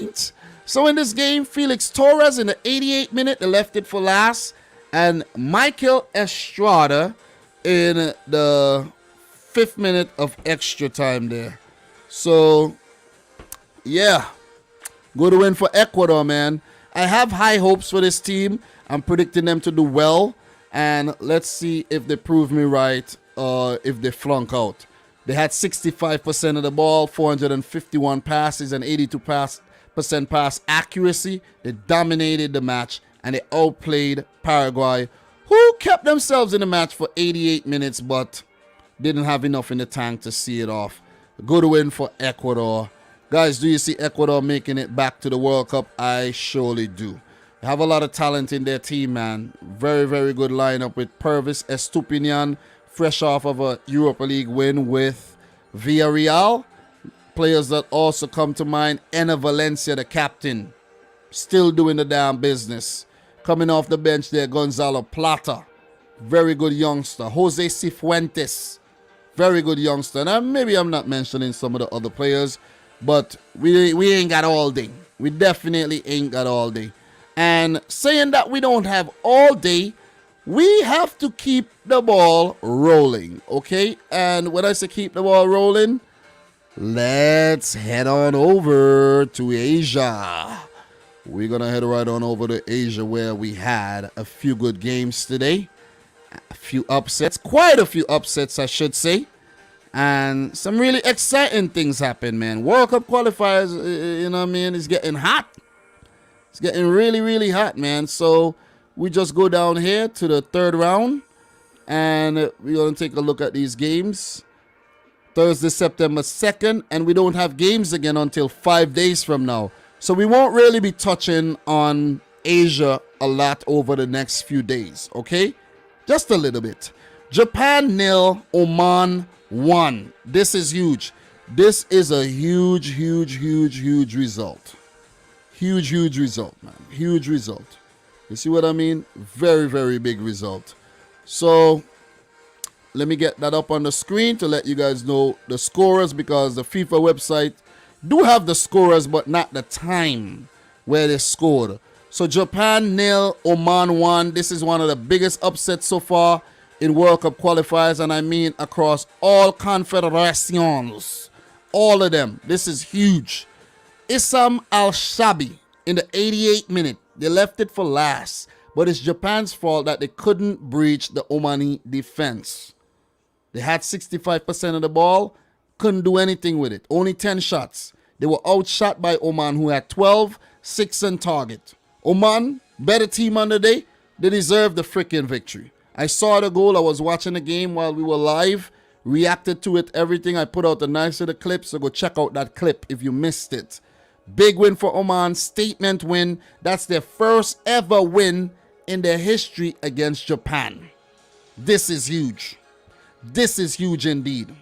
point. So in this game, Felix Torres in the 88th minute, they left it for last. And Michael Estrada in the 5th minute of extra time there. So, yeah. Good win for Ecuador, man. I have high hopes for this team. I'm predicting them to do well. And let's see if they prove me right or if they flunk out. They had 65% of the ball, 451 passes, and 82% pass accuracy. They dominated the match, and they outplayed Paraguay, who kept themselves in the match for 88 minutes, but didn't have enough in the tank to see it off. Good win for Ecuador. Guys, do you see Ecuador making it back to the World Cup? I surely do. They have a lot of talent in their team, man. Very, very good lineup with Pervis Estupinian, fresh off of a Europa League win with Villarreal. Players that also come to mind, Enner Valencia, the captain, still doing the damn business. Coming off the bench there, Gonzalo Plata, very good youngster. Jose Cifuentes, very good youngster. Now, maybe I'm not mentioning some of the other players, but we ain't got all day. We definitely ain't got all day. And saying that we don't have all day, we have to keep the ball rolling, okay? And when I say keep the ball rolling, let's head on over to Asia. We're going to head right on over to Asia, where we had a few good games today. A few upsets, quite a few upsets, I should say. And some really exciting things happen, man. World Cup qualifiers, is getting hot. It's getting really, really hot, man. So we just go down here to the 3rd round, and we're going to take a look at these games. Thursday, September 2nd, and we don't have games again until 5 days from now. So we won't really be touching on Asia a lot over the next few days, okay? Just a little bit. Japan 0, Oman 1. This is huge. This is a huge, huge, huge, huge result. Huge, huge result, man. Huge result. You see what I mean? Very, very big result. So let me get that up on the screen to let you guys know the scorers, because the FIFA website do have the scorers, but not the time where they scored. So Japan 0, Oman 1. This is one of the biggest upsets so far in World Cup qualifiers, and I mean across all confederations. All of them. This is huge. Issam Al-Shabi in the 88th minute. They left it for last, but it's Japan's fault that they couldn't breach the Omani defense. They had 65% of the ball, couldn't do anything with it. Only 10 shots. They were outshot by Oman, who had 12, 6 on target. Oman, better team on the day. They deserve the freaking victory. I saw the goal. I was watching the game while we were live. Reacted to it, everything. I put out a nice little clip, so go check out that clip if you missed it. Big win for Oman. Statement win. That's their first ever win in their history against Japan. This is huge. This is huge indeed.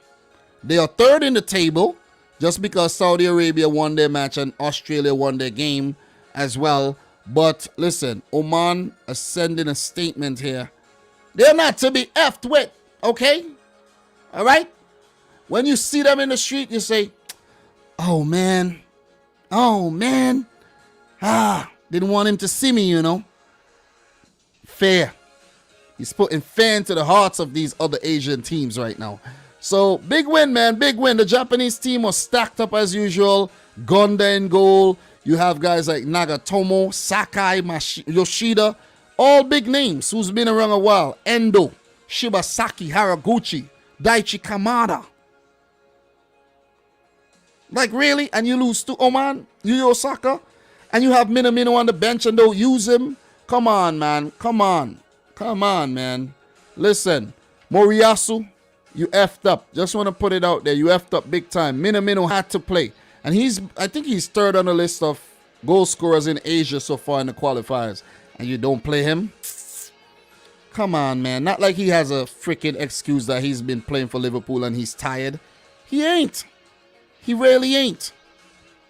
They are third in the table just because Saudi Arabia won their match and Australia won their game as well. But listen, Oman is sending a statement here. They're not to be effed with, okay? All right? When you see them in the street, you say, oh man, didn't want him to see me, you know. Fair. He's putting fear into the hearts of these other Asian teams right now. So, big win, man, big win. The Japanese team was stacked up as usual. Gonda in goal. You have guys like Nagatomo, Sakai, Yoshida. All big names who's been around a while. Endo, Shibasaki, Haraguchi, Daichi Kamada. Like, really? And you lose to Oman, Yu Osaka? And you have Minamino on the bench and don't use him? Come on, man. Come on. Come on, man. Listen, Moriyasu, you effed up. Just want to put it out there. You effed up big time. Minamino had to play. And I think he's third on the list of goal scorers in Asia so far in the qualifiers. And you don't play him? Come on, man. Not like he has a freaking excuse that he's been playing for Liverpool and he's tired. He ain't. He really ain't.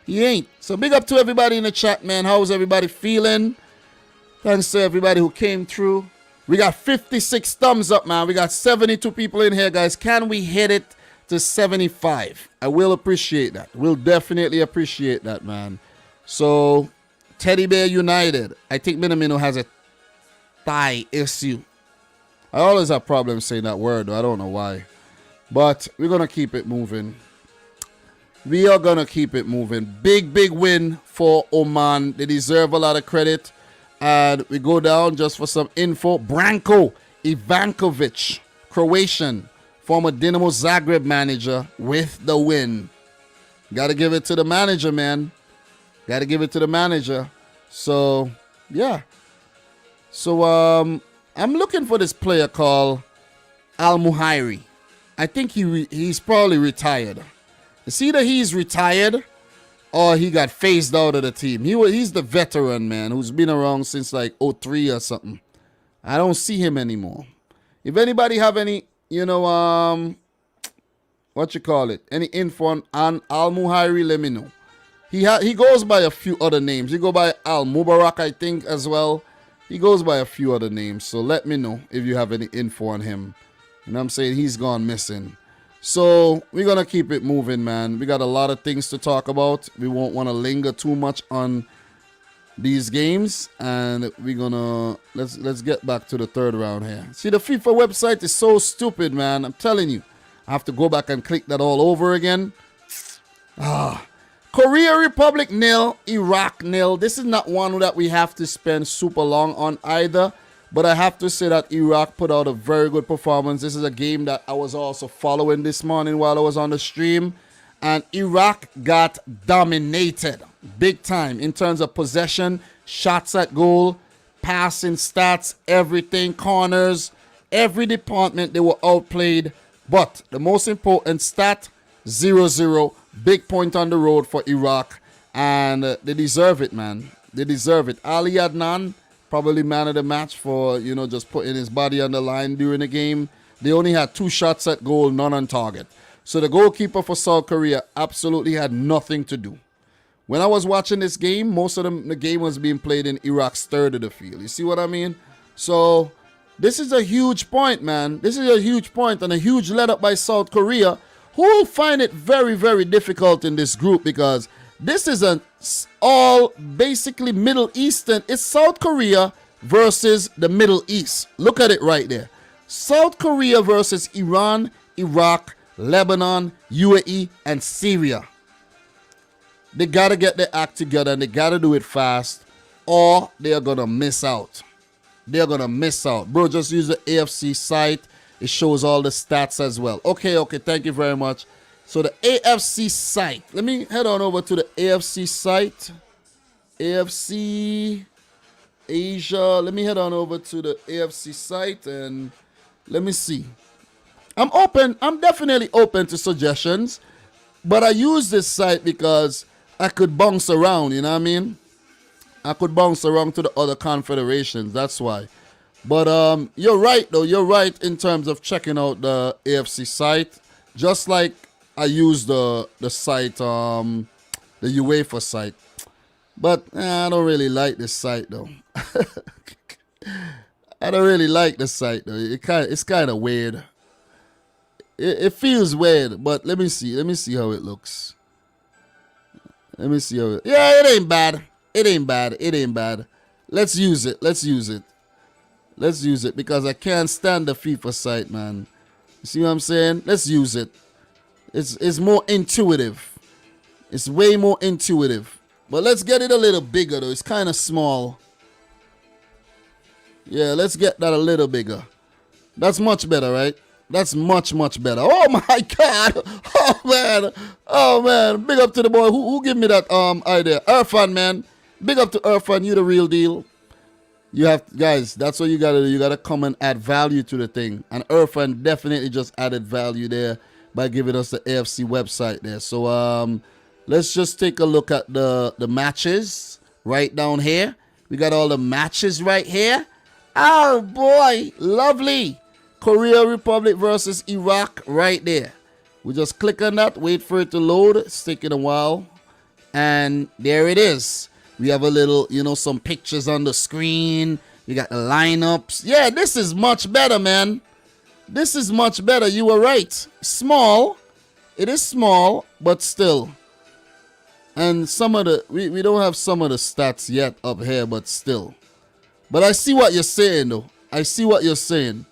He ain't. So big up to everybody in the chat, man. How's everybody feeling? Thanks to everybody who came through. We got 56 thumbs up, man. We got 72 people in here, guys. Can we hit it to 75? I will appreciate that. We'll definitely appreciate that, man. So, Teddy Bear United. I think Minamino has a thigh issue. I always have problems saying that word, though. I don't know why. But we're going to keep it moving. We are going to keep it moving. Big, big win for Oman. They deserve a lot of credit. And we go down just for some info. Branko Ivankovic, Croatian, former Dinamo Zagreb manager, with the win. Got to give it to the manager, man. Got to give it to the manager. So, yeah. So, I'm looking for this player called Al Muhairi. I think he's probably retired. It's either he's retired or he got phased out of the team. He's the veteran, man, who's been around since like 03 or something. I don't see him anymore. If anybody have any, any info on Al Muhairi, let me know. He goes by a few other names. He go by Al Mubarak, I think, as well. He goes by a few other names. So let me know if you have any info on him. You know what I'm saying? He's gone missing. So we're going to keep it moving, man. We got a lot of things to talk about. We won't want to linger too much on these games. And we're going to... Let's get back to the third round here. See, the FIFA website is so stupid, man. I'm telling you. I have to go back and click that all over again. Korea Republic 0, Iraq 0. This is not one that we have to spend super long on either. But I have to say that Iraq put out a very good performance. This is a game that I was also following this morning while I was on the stream. And Iraq got dominated big time in terms of possession, shots at goal, passing stats, everything, corners, every department they were outplayed. But the most important stat, 0-0. Big point on the road for Iraq. And they deserve it, man. They deserve it. Ali Adnan, probably man of the match for, just putting his body on the line during the game. They only had 2 shots at goal, none on target. So the goalkeeper for South Korea absolutely had nothing to do. When I was watching this game, most of the game was being played in Iraq's third of the field. You see what I mean? So this is a huge point, man. This is a huge point and a huge let up by South Korea, who will find it very, very difficult in this group because this is an all basically Middle Eastern. It's South Korea versus the Middle East. Look at it right there. South Korea versus Iran, Iraq, Lebanon, UAE, and Syria. They got to get their act together and they got to do it fast or they are going to miss out. They're going to miss out. Bro, just use the AFC site. It shows all the stats as well. Okay, thank you very much. So the AFC site. Let me head on over to the AFC site. AFC Asia. Let me head on over to the AFC site and let me see. I'm open. I'm definitely open to suggestions. But I use this site because I could bounce around, you know what I mean? I could bounce around to the other confederations, that's why. But you're right, though. You're right in terms of checking out the AFC site. Just like I use the site, the UEFA site. But I don't really like this site, though. I don't really like the site, though. It's kind of weird. It feels weird, but let me see. Let me see how it looks. Let me see how it... Yeah, it ain't bad. It ain't bad. It ain't bad. Let's use it. Let's use it. Let's use it because I can't stand the FIFA site, man. You see what I'm saying? Let's use it. It's more intuitive. It's way more intuitive. But let's get it a little bigger, though. It's kind of small. Yeah, let's get that a little bigger. That's much better, right? That's much, much better. Oh, my God. Oh, man. Oh, man. Big up to the boy. Who gave me that idea? Irfan, man. Big up to Irfan. You the real deal. You have, guys, that's what you got to do. You got to come and add value to the thing. And Irfan definitely just added value there by giving us the AFC website there. So, let's just take a look at the matches right down here. We got all the matches right here. Oh, boy. Lovely. Korea Republic versus Iraq right there. We just click on that, wait for it to load. It's taking a while. And there it is. We have a little, some pictures on the screen. We got the lineups. Yeah, this is much better, man. This is much better. You were right. Small. It is small, but still. And some of the, we don't have some of the stats yet up here, but still. But I see what you're saying, though. I see what you're saying.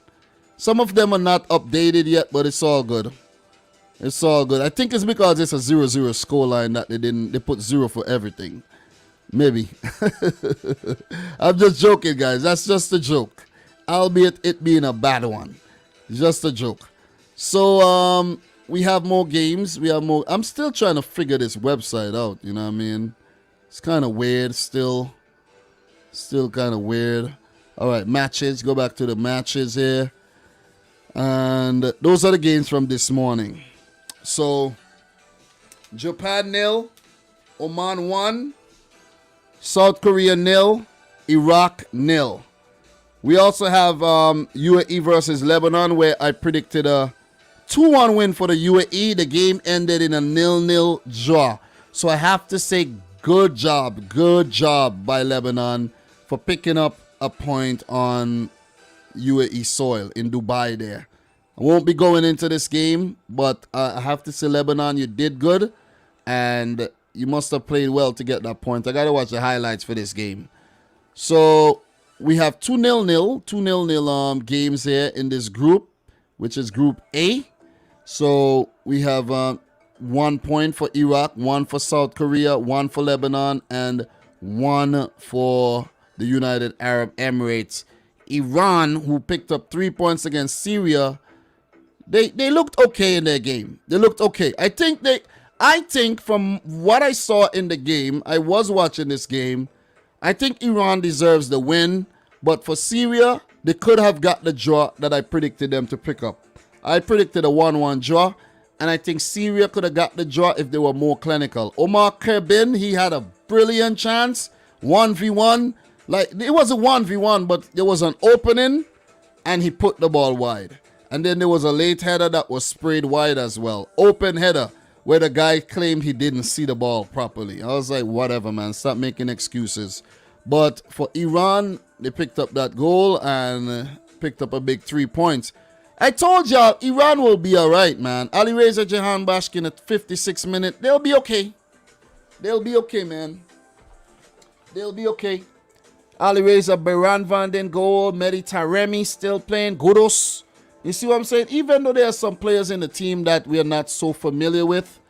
Some of them are not updated yet, but it's all good. It's all good. I think it's because it's a 0-0 scoreline that they put 0 for everything. Maybe. I'm just joking, guys. That's just a joke. Albeit it being a bad one. Just a joke. So, we have more games. We have more. I'm still trying to figure this website out. You know what I mean? It's kind of weird still. Still kind of weird. All right, matches. Go back to the matches here. And those are the games from this morning. So, Japan 0, Oman 1, South Korea 0, Iraq 0. We also have UAE versus Lebanon, where I predicted a 2-1 win for the UAE. The game ended in a 0-0 draw. So I have to say good job by Lebanon for picking up a point on UAE soil in Dubai there. I won't be going into this game, but I have to say, Lebanon, you did good, and you must have played well to get that point. I got to watch the highlights for this game. So we have 2-0 games here in this group, which is Group A. So we have 1 point for Iraq, 1 for South Korea, 1 for Lebanon, and 1 for the United Arab Emirates. Iran, who picked up 3 points against Syria, they looked okay in their game. They looked okay. I think from what I saw in the game, I was watching this game, I think Iran deserves the win. But for Syria, they could have got the draw that I predicted them to pick up. I predicted a 1-1 draw, and I think Syria could have got the draw if they were more clinical. Omar Kerbin, he had a brilliant chance, 1v1. Like, it was a 1v1, but there was an opening, and he put the ball wide. And then there was a late header that was sprayed wide as well. Open header, where the guy claimed he didn't see the ball properly. I was like, whatever, man. Stop making excuses. But for Iran, they picked up that goal and picked up a big 3 points. I told y'all, Iran will be all right, man. Ali Reza Jahan Bashkin at 56 minutes. They'll be okay. They'll be okay, man. They'll be okay. Ali Reza, Beran Van Den goal. Mehdi Taremi still playing. Gudos. You see what I'm saying? Even though there are some players in the team that we are not so familiar with,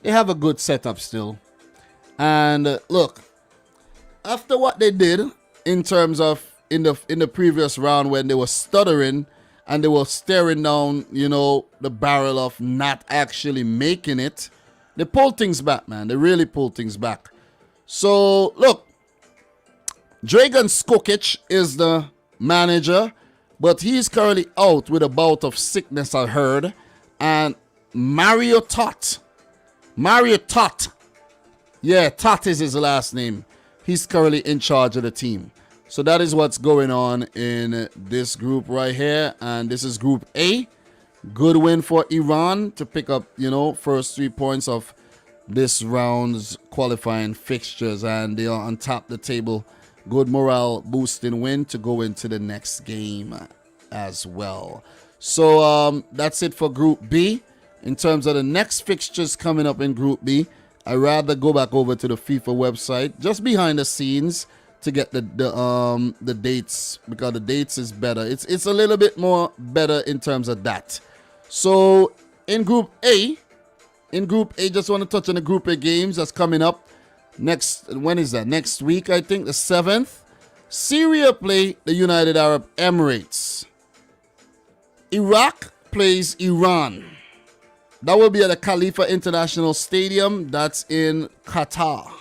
they have a good setup still. And look, after what they did in terms of in the previous round when they were stuttering and they were staring down, the barrel of not actually making it, they pulled things back, man. They really pulled things back. So, look, Dragan Skokic is the manager, but he's currently out with a bout of sickness, I heard. And Mario Tot Yeah, Tat is his last name. He's currently in charge of the team. So that is what's going on in this group right here. And this is Group A. Good win for Iran to pick up, first 3 points of this round's qualifying fixtures. And they are on top of the table. Good morale boosting win to go into the next game as well. So that's it for Group B. In terms of the next fixtures coming up in Group B, I'd rather go back over to the FIFA website, just behind the scenes, to get the dates, because the dates is better. It's a little bit more better in terms of that. So in Group A, just want to touch on the Group A games that's coming up. When is that? Next week, I think, the 7th. Syria play the United Arab Emirates. Iraq plays Iran. That will be at the Khalifa International Stadium. That's in Qatar.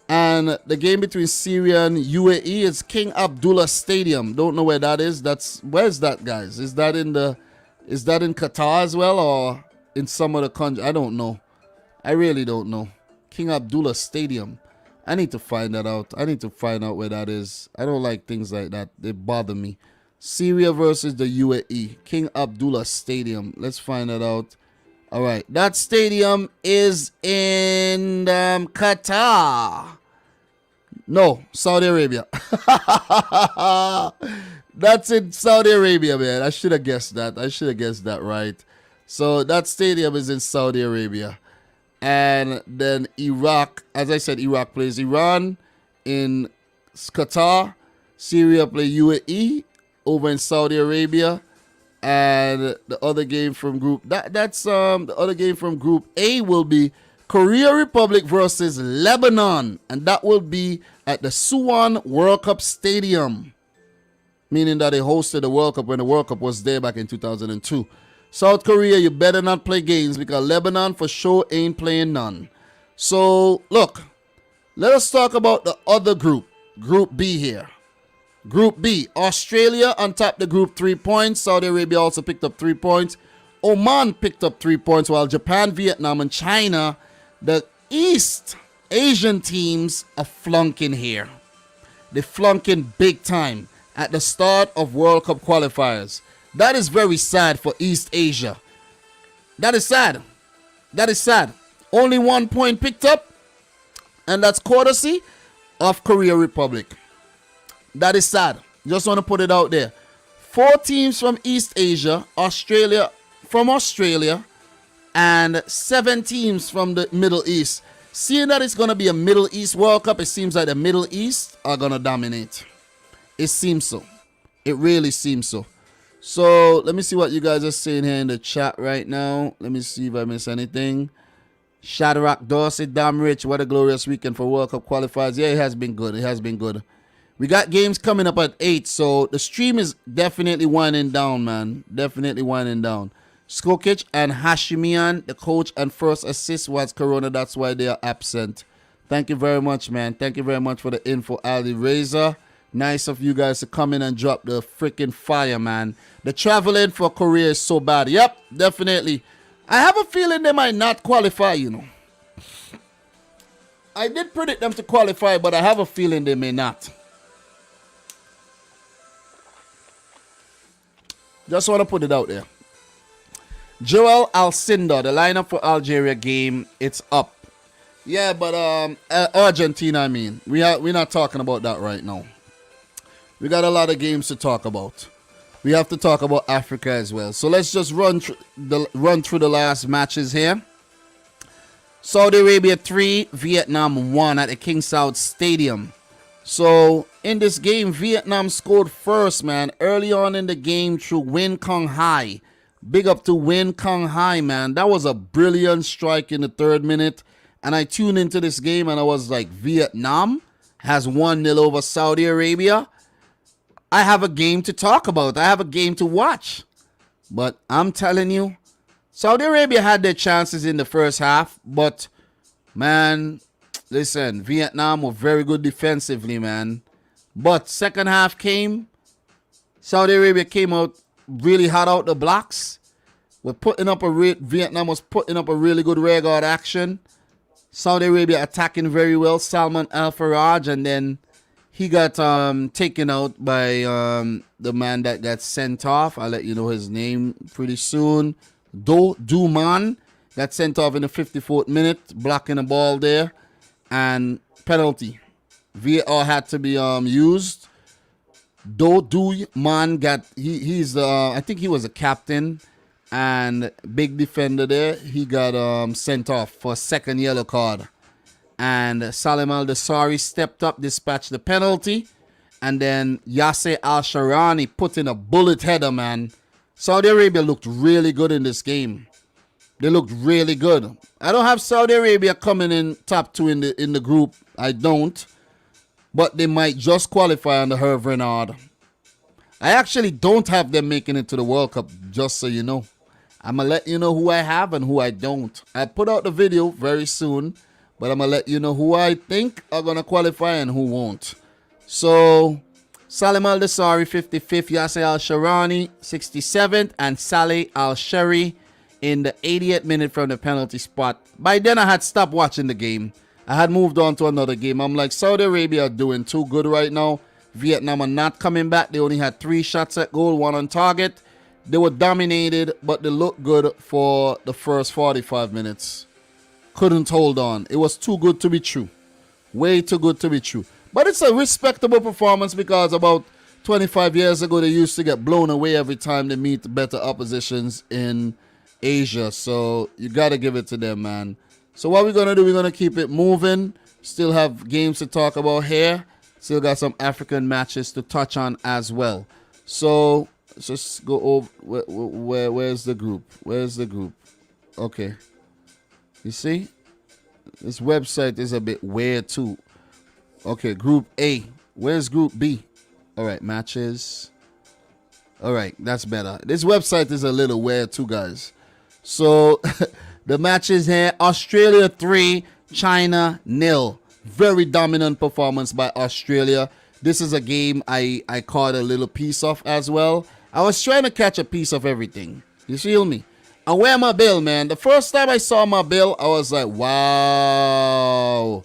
And the game between Syria and UAE is King Abdullah Stadium. Don't know where that is. Where's that, guys? Is that in Qatar as well, or in some other country? I don't know. I really don't know. King Abdullah Stadium. I need to find that out. I need to find out where that is. I don't like things like that. They bother me. Syria versus the UAE. King Abdullah Stadium. Let's find that out. All right. That stadium is in Qatar. No, Saudi Arabia. That's in Saudi Arabia, man. I should have guessed that. Right. So that stadium is in Saudi Arabia. And then Iraq, as I said, Iraq plays Iran in Qatar. Syria play UAE over in Saudi Arabia. And the other game from the other game from Group A will be Korea Republic versus Lebanon. And that will be at the Suwon World Cup Stadium. Meaning that they hosted the World Cup when the World Cup was there back in 2002. South Korea, you better not play games, because Lebanon for sure ain't playing none. So, look, let us talk about the other group, Group B here. Group B, Australia on top the group, 3 points. Saudi Arabia also picked up 3 points. Oman picked up 3 points, while Japan, Vietnam, and China, the East Asian teams, are flunking here. They're flunking big time at the start of World Cup qualifiers. That is very sad for East Asia. That is sad. Only 1 point picked up, and that's courtesy of Korea Republic. That is sad. Just want to put it out there. 4 teams from East Asia, Australia, and 7 teams from the Middle East. Seeing that it's going to be a Middle East World Cup, it seems like the Middle East are going to dominate. It seems so. It really seems so. So, let me see what you guys are saying here in the chat right now. Let me see if I miss anything. Shadrach Dorset, damn rich. What a glorious weekend for World Cup qualifiers. Yeah, it has been good. We got games coming up at 8, so the stream is definitely winding down, man. Definitely winding down. Skokic and Hashimian, the coach and first assist was Corona. That's why they are absent. Thank you very much, man. Thank you very much for the info, Ali Razor. Nice of you guys to come in and drop the freaking fire, man. The traveling for Korea is so bad. Yep, definitely. I have a feeling they might not qualify, I did predict them to qualify, but I have a feeling they may not. Just want to put it out there. Joel Alcindor, the lineup for Algeria game, it's up. Yeah, but Argentina, I mean. We're not talking about that right now. We got a lot of games to talk about. We have to talk about Africa as well. So let's just run through the last matches here. Saudi Arabia 3, Vietnam 1 at the King Saud Stadium. So in this game, Vietnam scored first, man, early on in the game through Win Kong Hai. Big up to Win Kong Hai, man. That was a brilliant strike in the 3rd minute. And I tuned into this game and I was like, Vietnam has 1-0 over Saudi Arabia. I have a game to talk about. I have a game to watch. But I'm telling you, Saudi Arabia had their chances in the first half. But, man, listen, Vietnam were very good defensively, man. But second half came. Saudi Arabia came out really hot out the blocks. Vietnam was putting up a really good rear guard action. Saudi Arabia attacking very well. Salman Al Faraj, and then he got taken out by the man that got sent off. I'll let you know his name pretty soon. Duman got sent off in the 54th minute, blocking the ball there, and penalty. VAR had to be used. Duman got he's I think he was a captain and big defender there. He got sent off for a second yellow card. And Salim Al-Dasari stepped up, dispatched the penalty. And then Yasser Al-Sharani put in a bullet header, man. Saudi Arabia looked really good in this game. They looked really good. I don't have Saudi Arabia coming in top 2 in the group. I don't. But they might just qualify under Hervé Renard. I actually don't have them making it to the World Cup, just so you know. I'm going to let you know who I have and who I don't. I put out the video very soon. But I'm going to let you know who I think are going to qualify and who won't. So, Salim Al-Dasari, 55th. Yasser Al-Sharani, 67th. And Saleh Al-Shari in the 80th minute from the penalty spot. By then, I had stopped watching the game. I had moved on to another game. I'm like, Saudi Arabia are doing too good right now. Vietnam are not coming back. They only had 3 shots at goal, 1 on target. They were dominated, but they looked good for the first 45 minutes. Couldn't hold on. It was too good to be true. Way too good to be true. But it's a respectable performance because about 25 years ago, they used to get blown away every time they meet better oppositions in Asia. So you got to give it to them, man. So what we're going to do, we're going to keep it moving. Still have games to talk about here. Still got some African matches to touch on as well. So let's just go over. Where's the group? Where's the group? Okay. You see, this website is a bit weird too. Okay, Group A. Where's Group B? All right, matches. All right, that's better. This website is a little weird too, guys. So, the matches here, Australia 3, China 0. Very dominant performance by Australia. This is a game I caught a little piece of as well. I was trying to catch a piece of everything. You feel me? And where my bill, man? The first time I saw my bill, I was like, wow.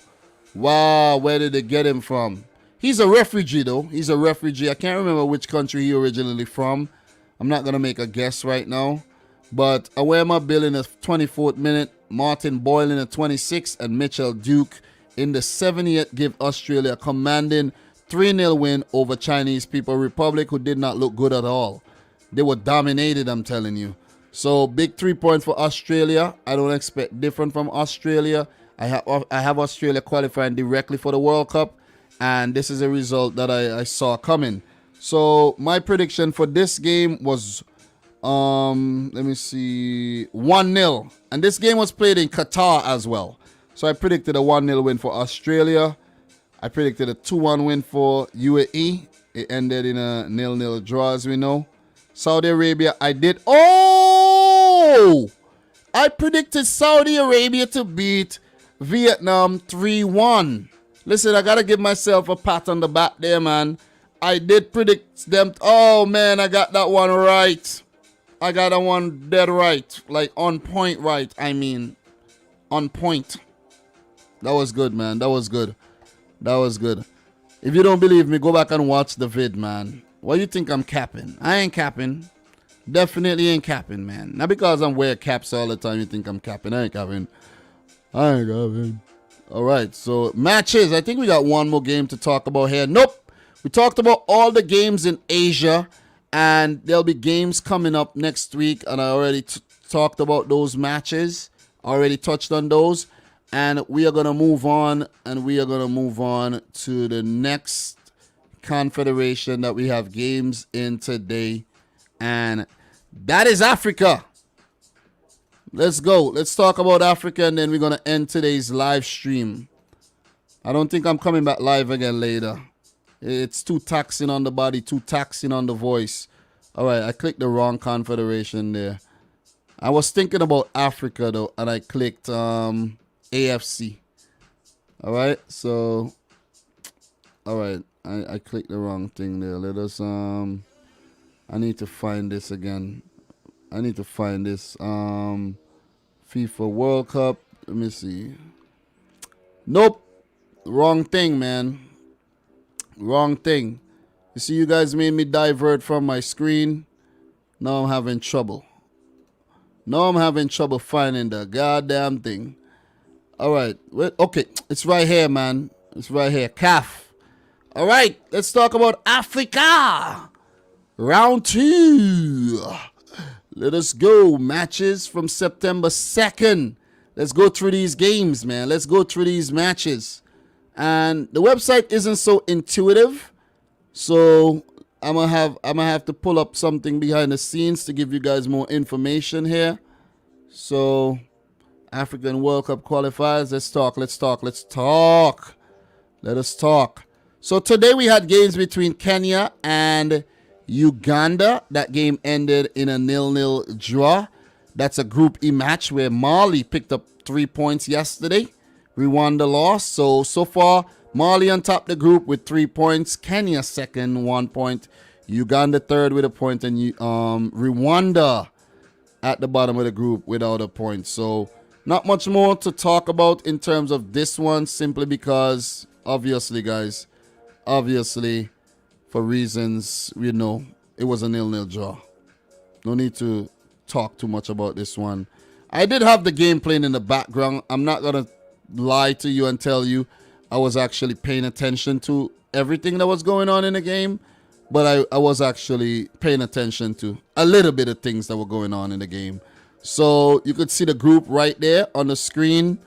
Wow, where did they get him from? He's a refugee, though. He's a refugee. I can't remember which country he originally from. I'm not going to make a guess right now. But away my bill in the 24th minute, Martin Boyle in the 26th, and Mitchell Duke in the 70th give Australia a commanding 3-0 win over Chinese People Republic, who did not look good at all. They were dominated, I'm telling you. So, big 3 points for Australia. I don't expect different from Australia. I have Australia qualifying directly for the World Cup. And this is a result that I saw coming. So, my prediction for this game was, let me see, 1-0. And this game was played in Qatar as well. So, I predicted a 1-0 win for Australia. I predicted a 2-1 win for UAE. It ended in a 0-0 draw, as we know. Saudi Arabia, I did. Oh! I predicted Saudi Arabia to beat Vietnam 3-1. Listen, I got to give myself a pat on the back there, man. I did predict them. Oh, man, I got that one right. I got that one dead right. Like, on point right, I mean. On point. That was good, man. That was good. That was good. If you don't believe me, go back and watch the vid, man. Why you think I'm capping? I ain't capping. Definitely ain't capping, man. Not because I'm wearing caps all the time you think I'm capping. I ain't capping. I ain't capping. All right, so matches. I think we got one more game to talk about here. Nope. We talked about all the games in Asia, and there'll be games coming up next week, and I already talked about those matches. Already touched on those. And we are going to move on, and we are going to move on to the next confederation that we have games in today, and that is Africa. Let's go. Let's talk about Africa, and then we're going to end today's live stream. I don't think I'm coming back live again later. It's too taxing on the body, too taxing on the voice. All right, I clicked the wrong confederation there. I was thinking about Africa, though, and I clicked AFC. All right, so all right, I clicked the wrong thing there. Let us I need to find this again. I need to find this FIFA World Cup. Let me see. Nope. Wrong thing, man. Wrong thing. You see, you guys made me divert from my screen. Now I'm having trouble. Now I'm having trouble finding the goddamn thing. All right. Okay. It's right here, man. It's right here. CAF. All right. Let's talk about Africa. Round 2. Let us go. Matches from September 2nd. Let's go through these games, man. Let's go through these matches. And the website isn't so intuitive. So I'm gonna have to pull up something behind the scenes to give you guys more information here. So African World Cup qualifiers. Let's talk. Let us talk. So today we had games between Kenya and Uganda. That game ended in a 0-0 draw. That's a Group E match where Mali picked up 3 points yesterday. Rwanda lost. So far, Mali on top of the group with 3 points. Kenya second, 1 point. Uganda third with a point. And Rwanda at the bottom of the group without a point. So not much more to talk about in terms of this one, simply because, obviously, guys, for reasons, you know, it was a 0-0 draw. No need to talk too much about this one. I did have the game playing in the background. I'm not going to lie to you and tell you I was actually paying attention to everything that was going on in the game, but I was actually paying attention to a little bit of things that were going on in the game. So you could see the group right there on the screen.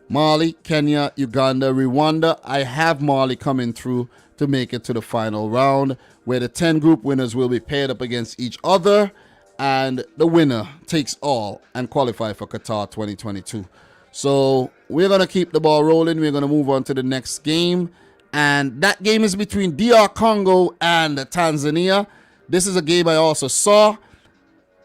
Mali, Kenya, Uganda, Rwanda. I have Mali coming through to make it to the final round, where the 10 group winners will be paired up against each other, and the winner takes all and qualify for Qatar 2022. So we're going to keep the ball rolling. We're going to move on to the next game, and that game is between DR Congo and Tanzania. This is a game I also saw.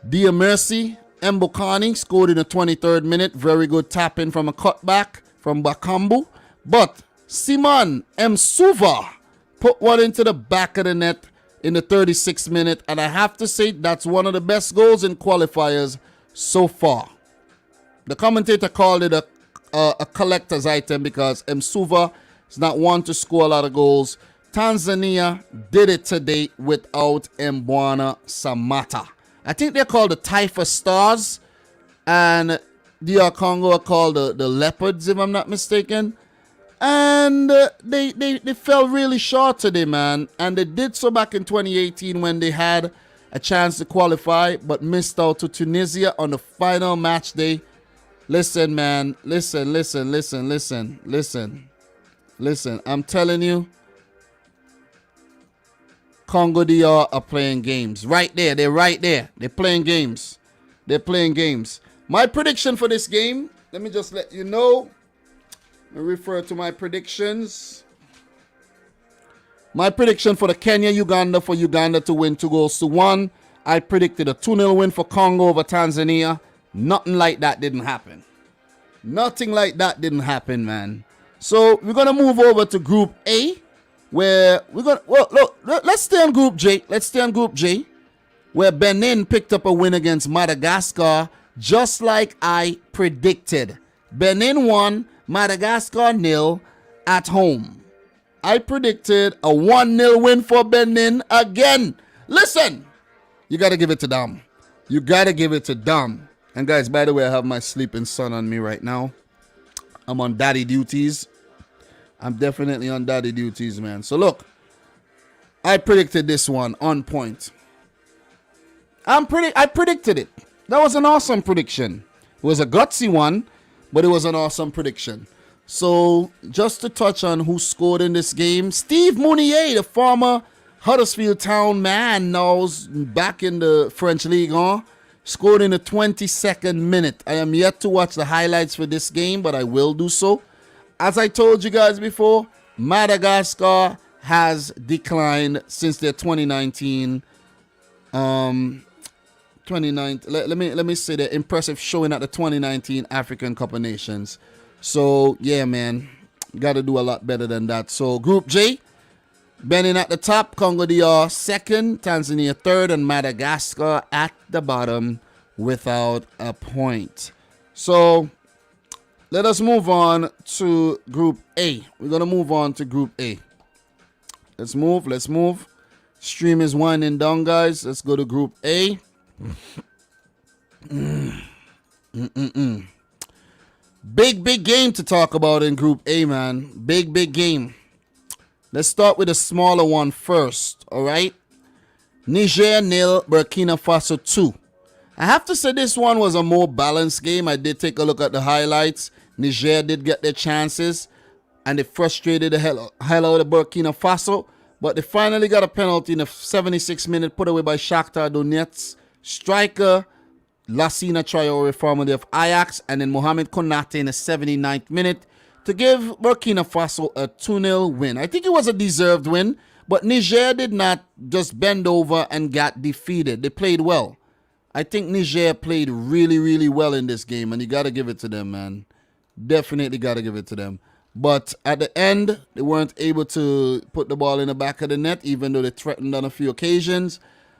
Dia Mercy Mbokani scored in the 23rd minute. Very good tap-in from a cutback from Bakambu. But Simon Msuva put one into the back of the net in the 36th minute. And I have to say, that's one of the best goals in qualifiers so far. The commentator called it a collector's item because Msuva is not one to score a lot of goals. Tanzania did it today without Mbwana Samata. I think they're called the Taifa Stars, and DR Congo are called the Leopards, if I'm not mistaken. And they fell really short today, man. And they did so back in 2018 when they had a chance to qualify, but missed out to Tunisia on the final match day. Listen, man. Listen. I'm telling you, Congo DR are playing games. Right there. They're right there. They're playing games. My prediction for this game, let me just let you know. Let me refer to my predictions. My prediction for the Kenya-Uganda, for Uganda to win 2-1. I predicted a 2-0 win for Congo over Tanzania. Nothing like that didn't happen. Nothing like that didn't happen, man. So we're going to move over to Group A, where we're going to, well, look, let's stay on Group J. Where Benin picked up a win against Madagascar, just like I predicted. Benin won, Madagascar 0 at home. I predicted a 1-0 win for Benin again. Listen, you got to give it to them. And guys, by the way, I have my sleeping son on me right now. I'm on daddy duties. I'm definitely on daddy duties, man. So look, I predicted this one on point. I predicted it. That was an awesome prediction. It was a gutsy one, but it was an awesome prediction. So just to touch on who scored in this game, Steve Mounier, the former Huddersfield Town man, now back in the French League, scored in the 22nd minute. I am yet to watch the highlights for this game, but I will do so. As I told you guys before, Madagascar has declined since their 2019 let me say the impressive showing at the 2019 African Cup of Nations. So yeah, man, got to do a lot better than that. So Group J, Benin at the top, Congo DR second, Tanzania third, and Madagascar at the bottom without a point. So let us move on to Group A. We're going to move on to Group A. Let's move. Stream is winding down, guys. Let's go to Group A. Big game to talk about in Group A, man. Big game. Let's start with the smaller one first, all right? Niger 0, Burkina Faso 2. I have to say this one was a more balanced game. I did take a look at the highlights. Niger did get their chances, and they frustrated the hell out of Burkina Faso, but they finally got a penalty in the 76th minute put away by Shakhtar Donetsk striker Lassina Traore, formerly of Ajax, and then Mohamed Konate in the 79th minute to give Burkina Faso a 2-0 win. I think it was a deserved win, but Niger did not just bend over and got defeated. They played well. I think Niger played really well in this game, and you got to give it to them, man. Definitely got to give it to them. But at the end, they weren't able to put the ball in the back of the net, even though they threatened on a few occasions.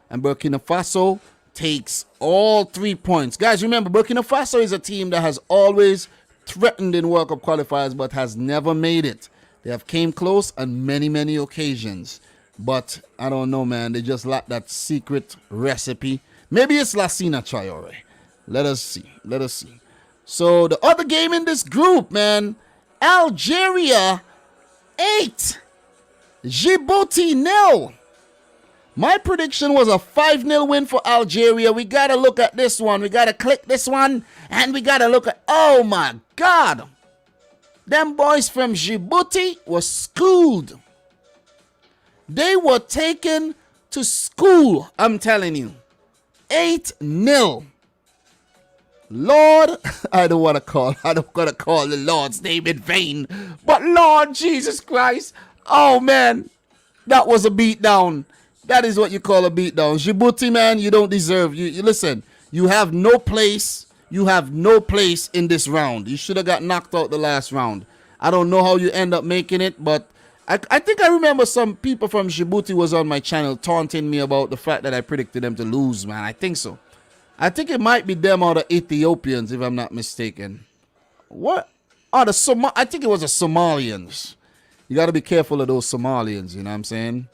And Burkina Faso takes all 3 points. Guys, remember, Burkina Faso is a team that has always threatened in World Cup qualifiers, but has never made it. They have came close on many occasions. But I don't know, man. They just lack that secret recipe. Maybe it's Lassina Traore. Let us see. So the other game in this group, man, Algeria 8, Djibouti 0. My prediction was a 5-0 win for Algeria. We got to look at this one. We got to click this one, and we got to look at, oh my God. Them boys from Djibouti were schooled. They were taken to school, I'm telling you. 8-0. Lord, I don't want to call the Lord's name in vain. But Lord Jesus Christ, oh man, that was a beatdown. That is what you call a beatdown. Djibouti, man, you don't deserve. You listen, you have no place. You have no place in this round. You should have got knocked out the last round. I don't know how you end up making it, but I think I remember some people from Djibouti was on my channel taunting me about the fact that I predicted them to lose, man. I think so. I think it might be them or the Ethiopians, if I'm not mistaken. What? Oh, I think it was the Somalians. You got to be careful of those Somalians, you know what I'm saying?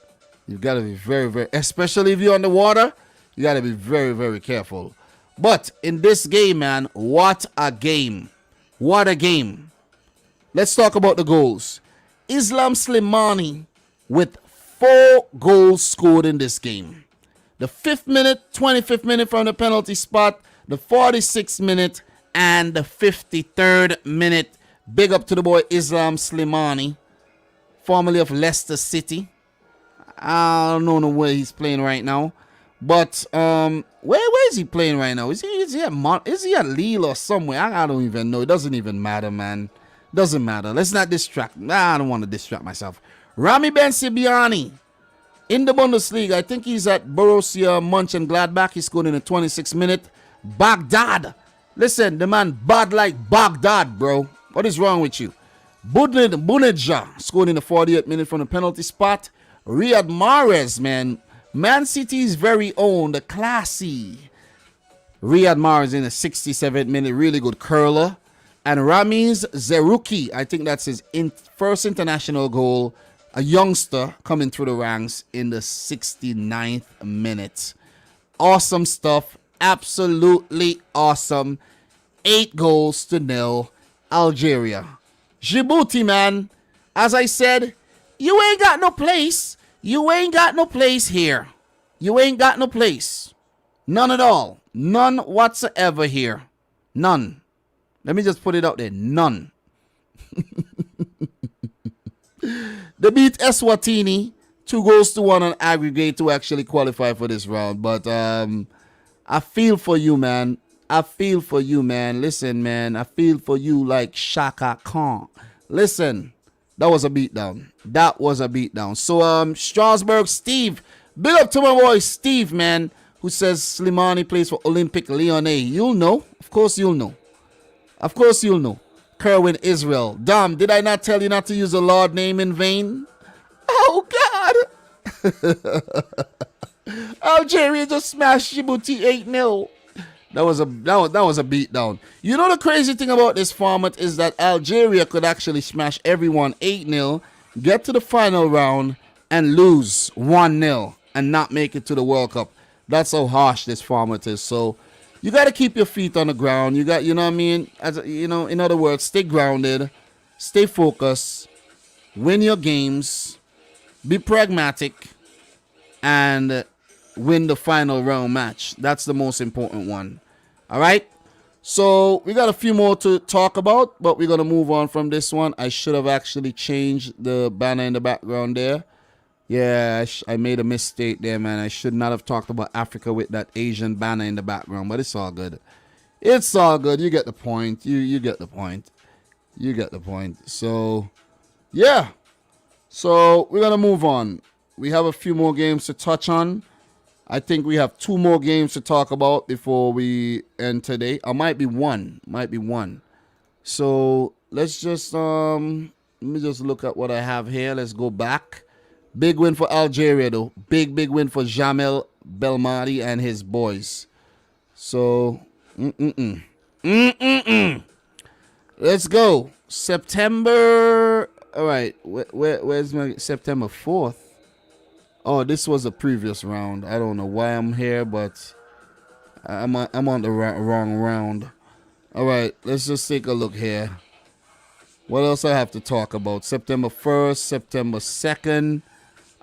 You got to be very, especially if you're on the water, you got to be very careful. But in this game, man, what a game. What a game. Let's talk about the goals. Islam Slimani with 4 goals scored in this game. The 5th minute, 25th minute from the penalty spot, the 46th minute, and the 53rd minute. Big up to the boy Islam Slimani, formerly of Leicester City. I don't know where he's playing right now. But where is he playing right now? Is he at Lille or somewhere? I don't even know. It doesn't even matter, man. Doesn't matter. Let's not distract. I don't want to distract myself. Rami Ben Sibiani in the Bundesliga. I think he's at Borussia Mönchengladbach. He scored in the 26th minute. Baghdad. Listen, the man bad like Baghdad, bro. What is wrong with you? Buneja scored in the 48th minute from the penalty spot. Riyad Mahrez, man. Man City's very own, the classy Riyad Mahrez in the 67th minute. Really good curler. And Ramiz Zerouki, I think that's his first international goal. A youngster coming through the ranks in the 69th minute. Awesome stuff. Absolutely awesome. 8-0 Algeria. Djibouti, man. As I said, you ain't got no place. You ain't got no place here. You ain't got no place. None at all. None whatsoever here. None. Let me just put it out there. None. They beat Eswatini 2-1 on aggregate to actually qualify for this round. But I feel for you, man. I feel for you, man. Listen, man. I feel for you like Shaka Khan. Listen, that was a beatdown. That was a beatdown. So, Strasbourg Steve. Big up to my boy Steve, man, who says Slimani plays for Olympique Lyonnais. You'll know. Of course you'll know. Of course you'll know. Kerwin Israel. Damn, did I not tell you not to use the Lord name in vain? Oh, God. Algeria just smashed Djibouti 8-0. That was a beatdown. You know the crazy thing about this format is that Algeria could actually smash everyone 8-0, get to the final round, and lose 1-0 and not make it to the World Cup. That's how harsh this format is. So you got to keep your feet on the ground. You know what I mean? In other words, stay grounded, stay focused, win your games, be pragmatic, and win the final round match. That's the most important one. All right? So we got a few more to talk about, but we're going to move on from this one. I should have actually changed the banner in the background there. Yeah, I made a mistake there, man. I should not have talked about Africa with that Asian banner in the background, but it's all good. It's all good. You get the point. You get the point. You get the point. So, yeah. So we're going to move on. We have a few more games to touch on. I think we have 2 more games to talk about before we end today. Or might be one. So let's just let me just look at what I have here. Let's go back. Big win for Algeria though. Big win for Jamel Belmadi and his boys. So let's go. September. All right. Where's my September 4th? Oh, this was a previous round. I don't know why I'm here, but I'm on the wrong round. All right, let's just take a look here. What else I have to talk about? September 1st, September 2nd.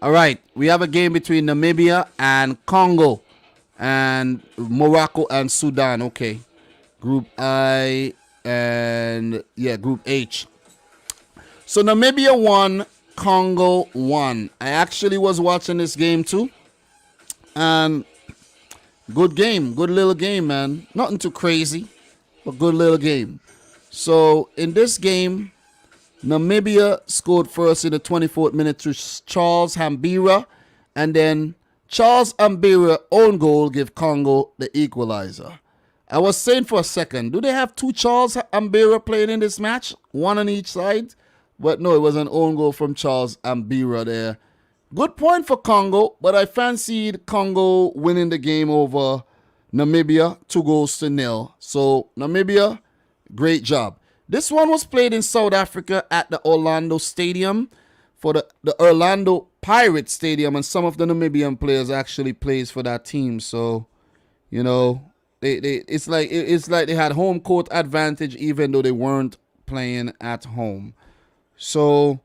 All right, we have a game between Namibia and Congo and Morocco and Sudan. Okay, Group I and, yeah, Group H. So Namibia won. Congo won. I actually was watching this game too. And good game. Good little game, man. Nothing too crazy, but good little game. So in this game, Namibia scored first in the 24th minute through Charles Hambira. And then Charles Hambira own goal give Congo the equalizer. I was saying for a second, do they have 2 Charles Hambira playing in this match? One on each side? But no, it was an own goal from Charles Hambira there. Good point for Congo, but I fancied Congo winning the game over Namibia 2-0. So Namibia, great job. This one was played in South Africa at the Orlando Stadium for the Orlando Pirates Stadium, and some of the Namibian players actually plays for that team. So, you know, it's like they had home court advantage even though they weren't playing at home. So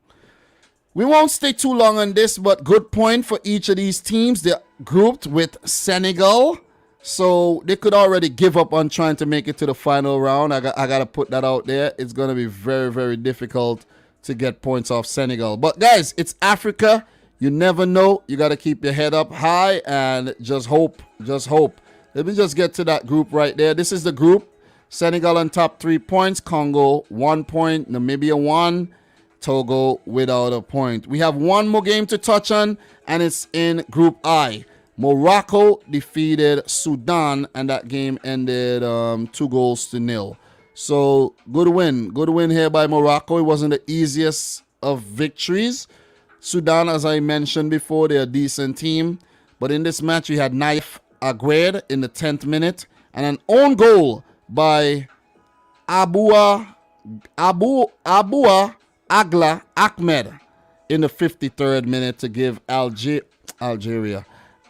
we won't stay too long on this, but good point for each of these teams. They're grouped with Senegal, so they could already give up on trying to make it to the final round. I got to put that out there. It's going to be very, very difficult to get points off Senegal. But guys, it's Africa. You never know. You got to keep your head up high and just hope. Just hope. Let me just get to that group right there. This is the group. Senegal on top 3 points. Congo 1 point. Namibia 1. Togo without a point. We have one more game to touch on, and it's in Group I. Morocco defeated Sudan, and that game ended 2-0. So good win here by Morocco. It wasn't the easiest of victories. Sudan, as I mentioned before, they're a decent team, but in this match we had Naif Aguerd in the 10th minute and an own goal by Abua Agla Ahmed in the 53rd minute to give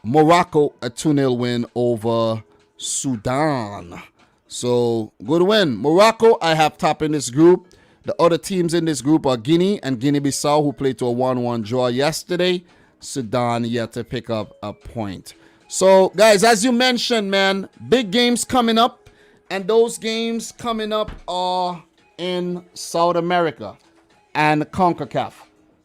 Morocco a 2-0 win over Sudan. So good win. Morocco, I have top in this group. The other teams in this group are Guinea and Guinea-Bissau, who played to a 1-1 draw yesterday. Sudan yet to pick up a point. So guys, as you mentioned, man, big games coming up, and those games coming up are in South America and CONCACAF.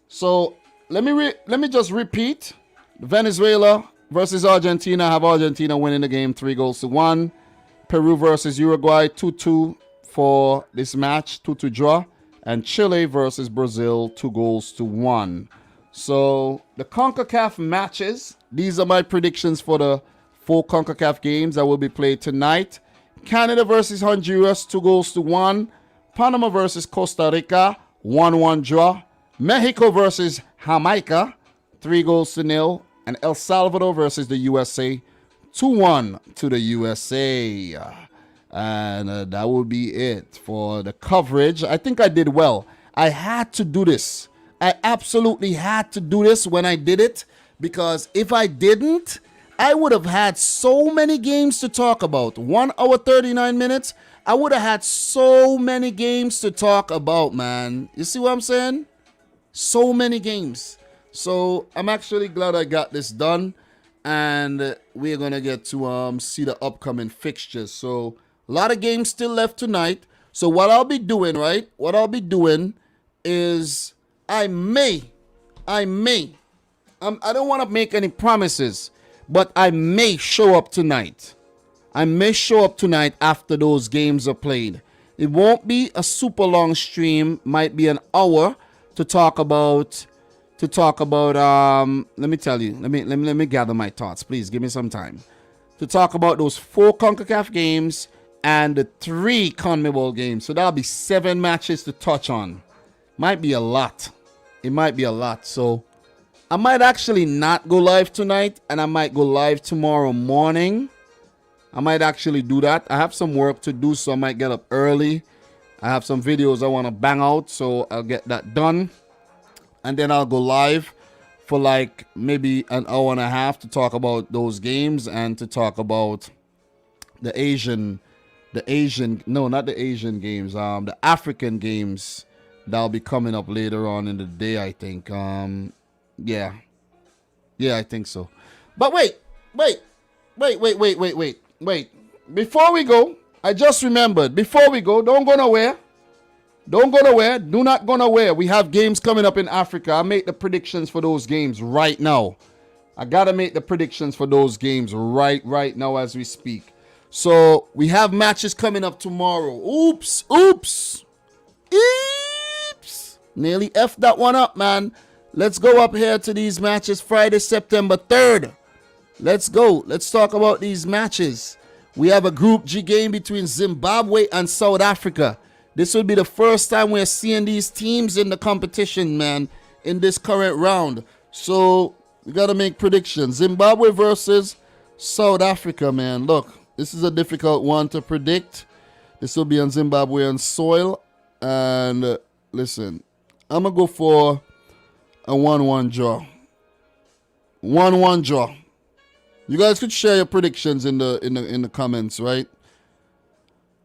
So let me just repeat. Venezuela versus Argentina. I have Argentina winning the game 3-1. Peru versus Uruguay 2-2 for this match, 2-2 draw. And Chile versus Brazil 2-1. So the CONCACAF matches, these are my predictions for the 4 CONCACAF games that will be played tonight. Canada versus Honduras 2-1. Panama versus Costa Rica 1-1 draw. Mexico versus Jamaica 3-0. And El Salvador versus the USA 2-1 to the USA. And that will be it for the coverage. I think I did well. I had to do this. I absolutely had to do this when I did it, because if I didn't, I would have had so many games to talk about. 1 hour, 39 minutes. I would have had so many games to talk about, man. You see what I'm saying? So many games. So I'm actually glad I got this done. And we're going to get to see the upcoming fixtures. So a lot of games still left tonight. So what I'll be doing, right? What I'll be doing is I don't want to make any promises, but I may show up tonight. I may show up tonight after those games are played. It won't be a super long stream. Might be an hour to talk about. Let me tell you. Let me gather my thoughts. Please give me some time to talk about those 4 CONCACAF games and the 3 CONMEBOL games. So that'll be 7 matches to touch on. Might be a lot. It might be a lot. So I might actually not go live tonight, and I might go live tomorrow morning. I might actually do that. I have some work to do, so I might get up early. I have some videos I want to bang out, so I'll get that done. And then I'll go live for like maybe an hour and a half to talk about those games and to talk about the African games that'll be coming up later on in the day, I think. Yeah, I think so. But wait. Before we go, I just remembered. Before we go, don't go nowhere. Do not go nowhere. We have games coming up in Africa. I'll make the predictions for those games right now. I got to make the predictions for those games right now as we speak. So we have matches coming up tomorrow. Oops. Nearly effed that one up, man. Let's go up here to these matches. Friday, September 3rd. Let's go. Let's talk about these matches. We have a Group G game between Zimbabwe and South Africa. This will be the first time we're seeing these teams in the competition, man, in this current round. So we got to make predictions. Zimbabwe versus South Africa, man. Look, this is a difficult one to predict. This will be on Zimbabwean soil. And listen, I'm going to go for a 1-1 draw. 1-1 draw. You guys could share your predictions in the comments, right?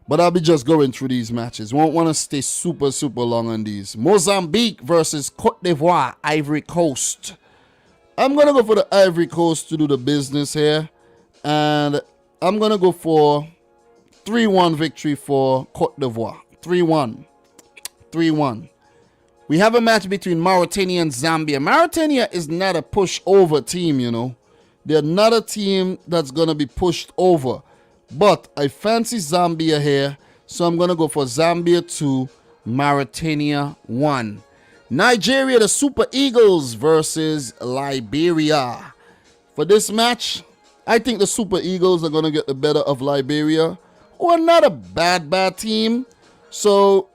But I'll be just going through these matches. Won't want to stay super long on these. Mozambique versus Cote d'Ivoire, Ivory Coast. I'm going to go for the Ivory Coast to do the business here. And I'm going to go for 3-1 victory for Cote d'Ivoire. 3-1. We have a match between Mauritania and Zambia. Mauritania is not a push-over team, you know. They're not a team that's going to be pushed over. But I fancy Zambia here, so I'm going to go for Zambia 2, Mauritania 1. Nigeria, the Super Eagles versus Liberia. For this match, I think the Super Eagles are going to get the better of Liberia, who are not a bad team. So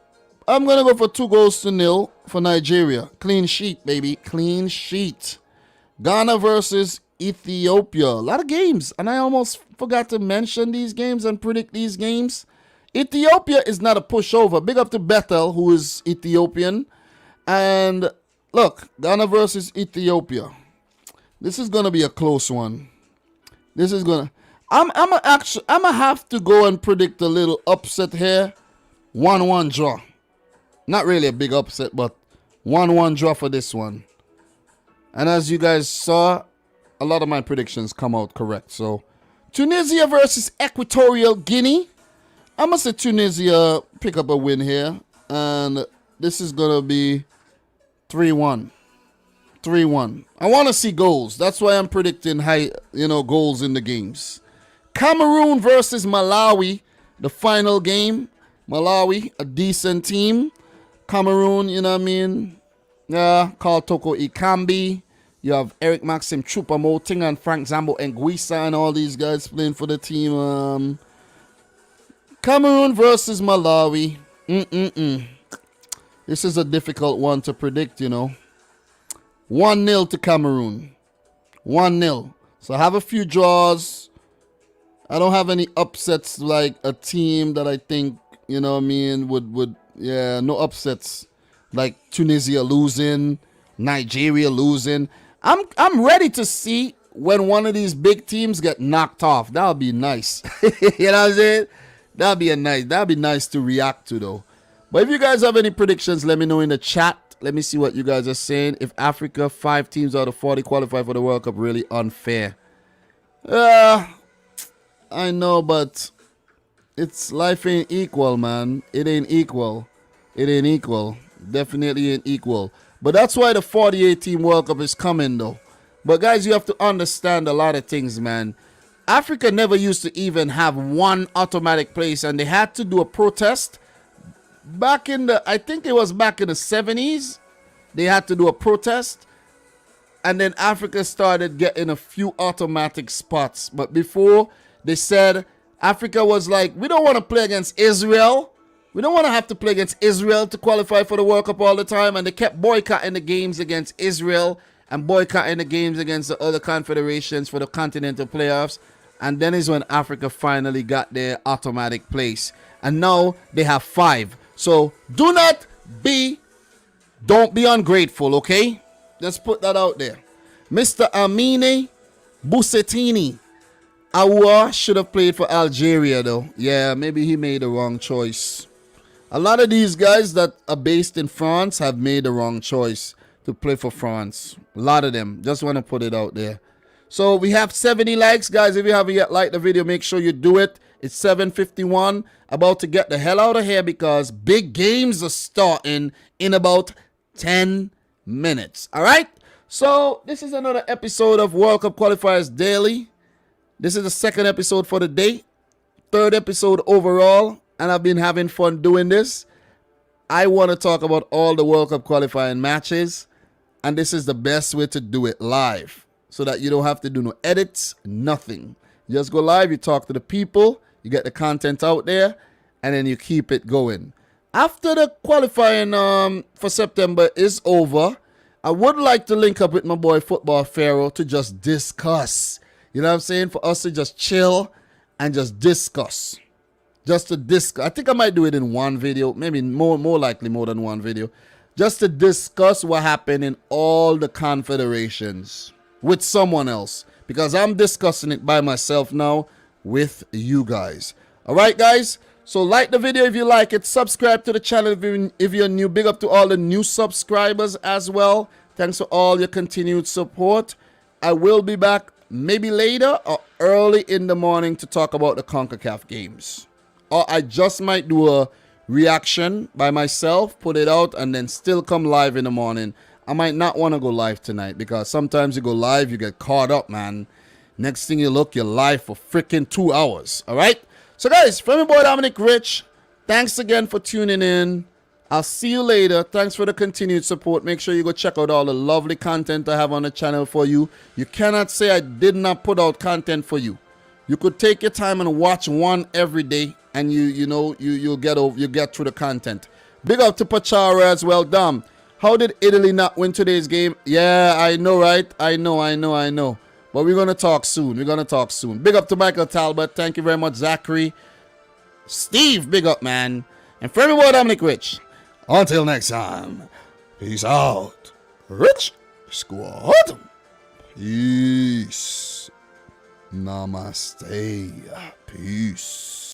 I'm going to go for 2-0 for Nigeria. Clean sheet, baby. Clean sheet. Ghana versus Ethiopia. A lot of games, and I almost forgot to mention these games and predict these games. Ethiopia is not a pushover. Big up to Bethel, who is Ethiopian. And look, Ghana versus Ethiopia. This is gonna be a close one. I'm gonna have to go and predict a little upset here. 1-1 draw. Not really a big upset, but 1-1 draw for this one. And as you guys saw, a lot of my predictions come out correct. So, Tunisia versus Equatorial Guinea. I'm going to say Tunisia pick up a win here. And this is going to be 3-1. 3-1. I want to see goals. That's why I'm predicting high, goals in the games. Cameroon versus Malawi. The final game. Malawi, a decent team. Cameroon, you know what I mean? Yeah, Carl Toko Ikambi. You have Eric Maxim Choupo-Moting and Frank Zambo Nguisa and all these guys playing for the team. Cameroon versus Malawi. This is a difficult one to predict, 1-0 to Cameroon. 1-0. So I have a few draws. I don't have any upsets like a team that I think, you know what I mean, would yeah, no upsets like Tunisia losing, Nigeria losing. I'm ready to see when one of these big teams get knocked off. That would be nice. You know what I'm saying? That'd be nice to react to though. But if you guys have any predictions, let me know in the chat. Let me see what you guys are saying. If Africa 5 teams out of 40 qualify for the World Cup, really unfair. I know, but it's life ain't equal, man. It ain't equal. It ain't equal. Definitely ain't equal. But that's why the 48 team World Cup is coming though. But guys, you have to understand a lot of things, man. Africa never used to even have one automatic place, and they had to do a protest back in the, I think it was back in the 70s. They had to do a protest, and then Africa started getting a few automatic spots. But before, they said Africa was like, we don't want to play against Israel. We don't want to have to play against Israel to qualify for the World Cup all the time. And they kept boycotting the games against Israel and boycotting the games against the other confederations for the continental playoffs. And then is when Africa finally got their automatic place. And now they have 5. So don't be ungrateful, okay? Let's put that out there. Mr. Amine Busetini Awa should have played for Algeria though. Yeah, maybe he made the wrong choice. A lot of these guys that are based in France have made the wrong choice to play for France. A lot of them. Just want to put it out there. So we have 70 likes, guys. If you haven't yet liked the video, make sure you do it. It's 7:51. About to get the hell out of here because big games are starting in about 10 minutes. All right? So this is another episode of World Cup Qualifiers Daily. This is the second episode for the day. Third episode overall. And I've been having fun doing this. I want to talk about all the World Cup qualifying matches. And this is the best way to do it live. So that you don't have to do no edits, nothing. You just go live, you talk to the people, you get the content out there, and then you keep it going. After the qualifying for September is over, I would like to link up with my boy Football Pharaoh to just discuss. You know what I'm saying? For us to just chill and just discuss. Just to discuss. I think I might do it in one video. Maybe more likely more than one video. Just to discuss what happened in all the confederations with someone else. Because I'm discussing it by myself now with you guys. Alright guys? So like the video if you like it. Subscribe to the channel if you're new. Big up to all the new subscribers as well. Thanks for all your continued support. I will be back maybe later or early in the morning to talk about the CONCACAF games. Or I just might do a reaction by myself, put it out, and then still come live in the morning. I might not want to go live tonight because sometimes you go live, you get caught up, man. Next thing you look, you're live for freaking 2 hours. All right? So, guys, from your boy Dominic Rich, thanks again for tuning in. I'll see you later. Thanks for the continued support. Make sure you go check out all the lovely content I have on the channel for you. You cannot say I did not put out content for you. You could take your time and watch one every day, and you'll get through the content. Big up to Pachara as well. Dom, how did Italy not win today's game? Yeah, I know, right? I know. But we're gonna talk soon. Big up to Michael Talbot. Thank you very much, Zachary. Steve, big up, man. And for everyone, Dominic Rich. Until next time, peace out. Rich Squad. Peace. Namaste. Peace.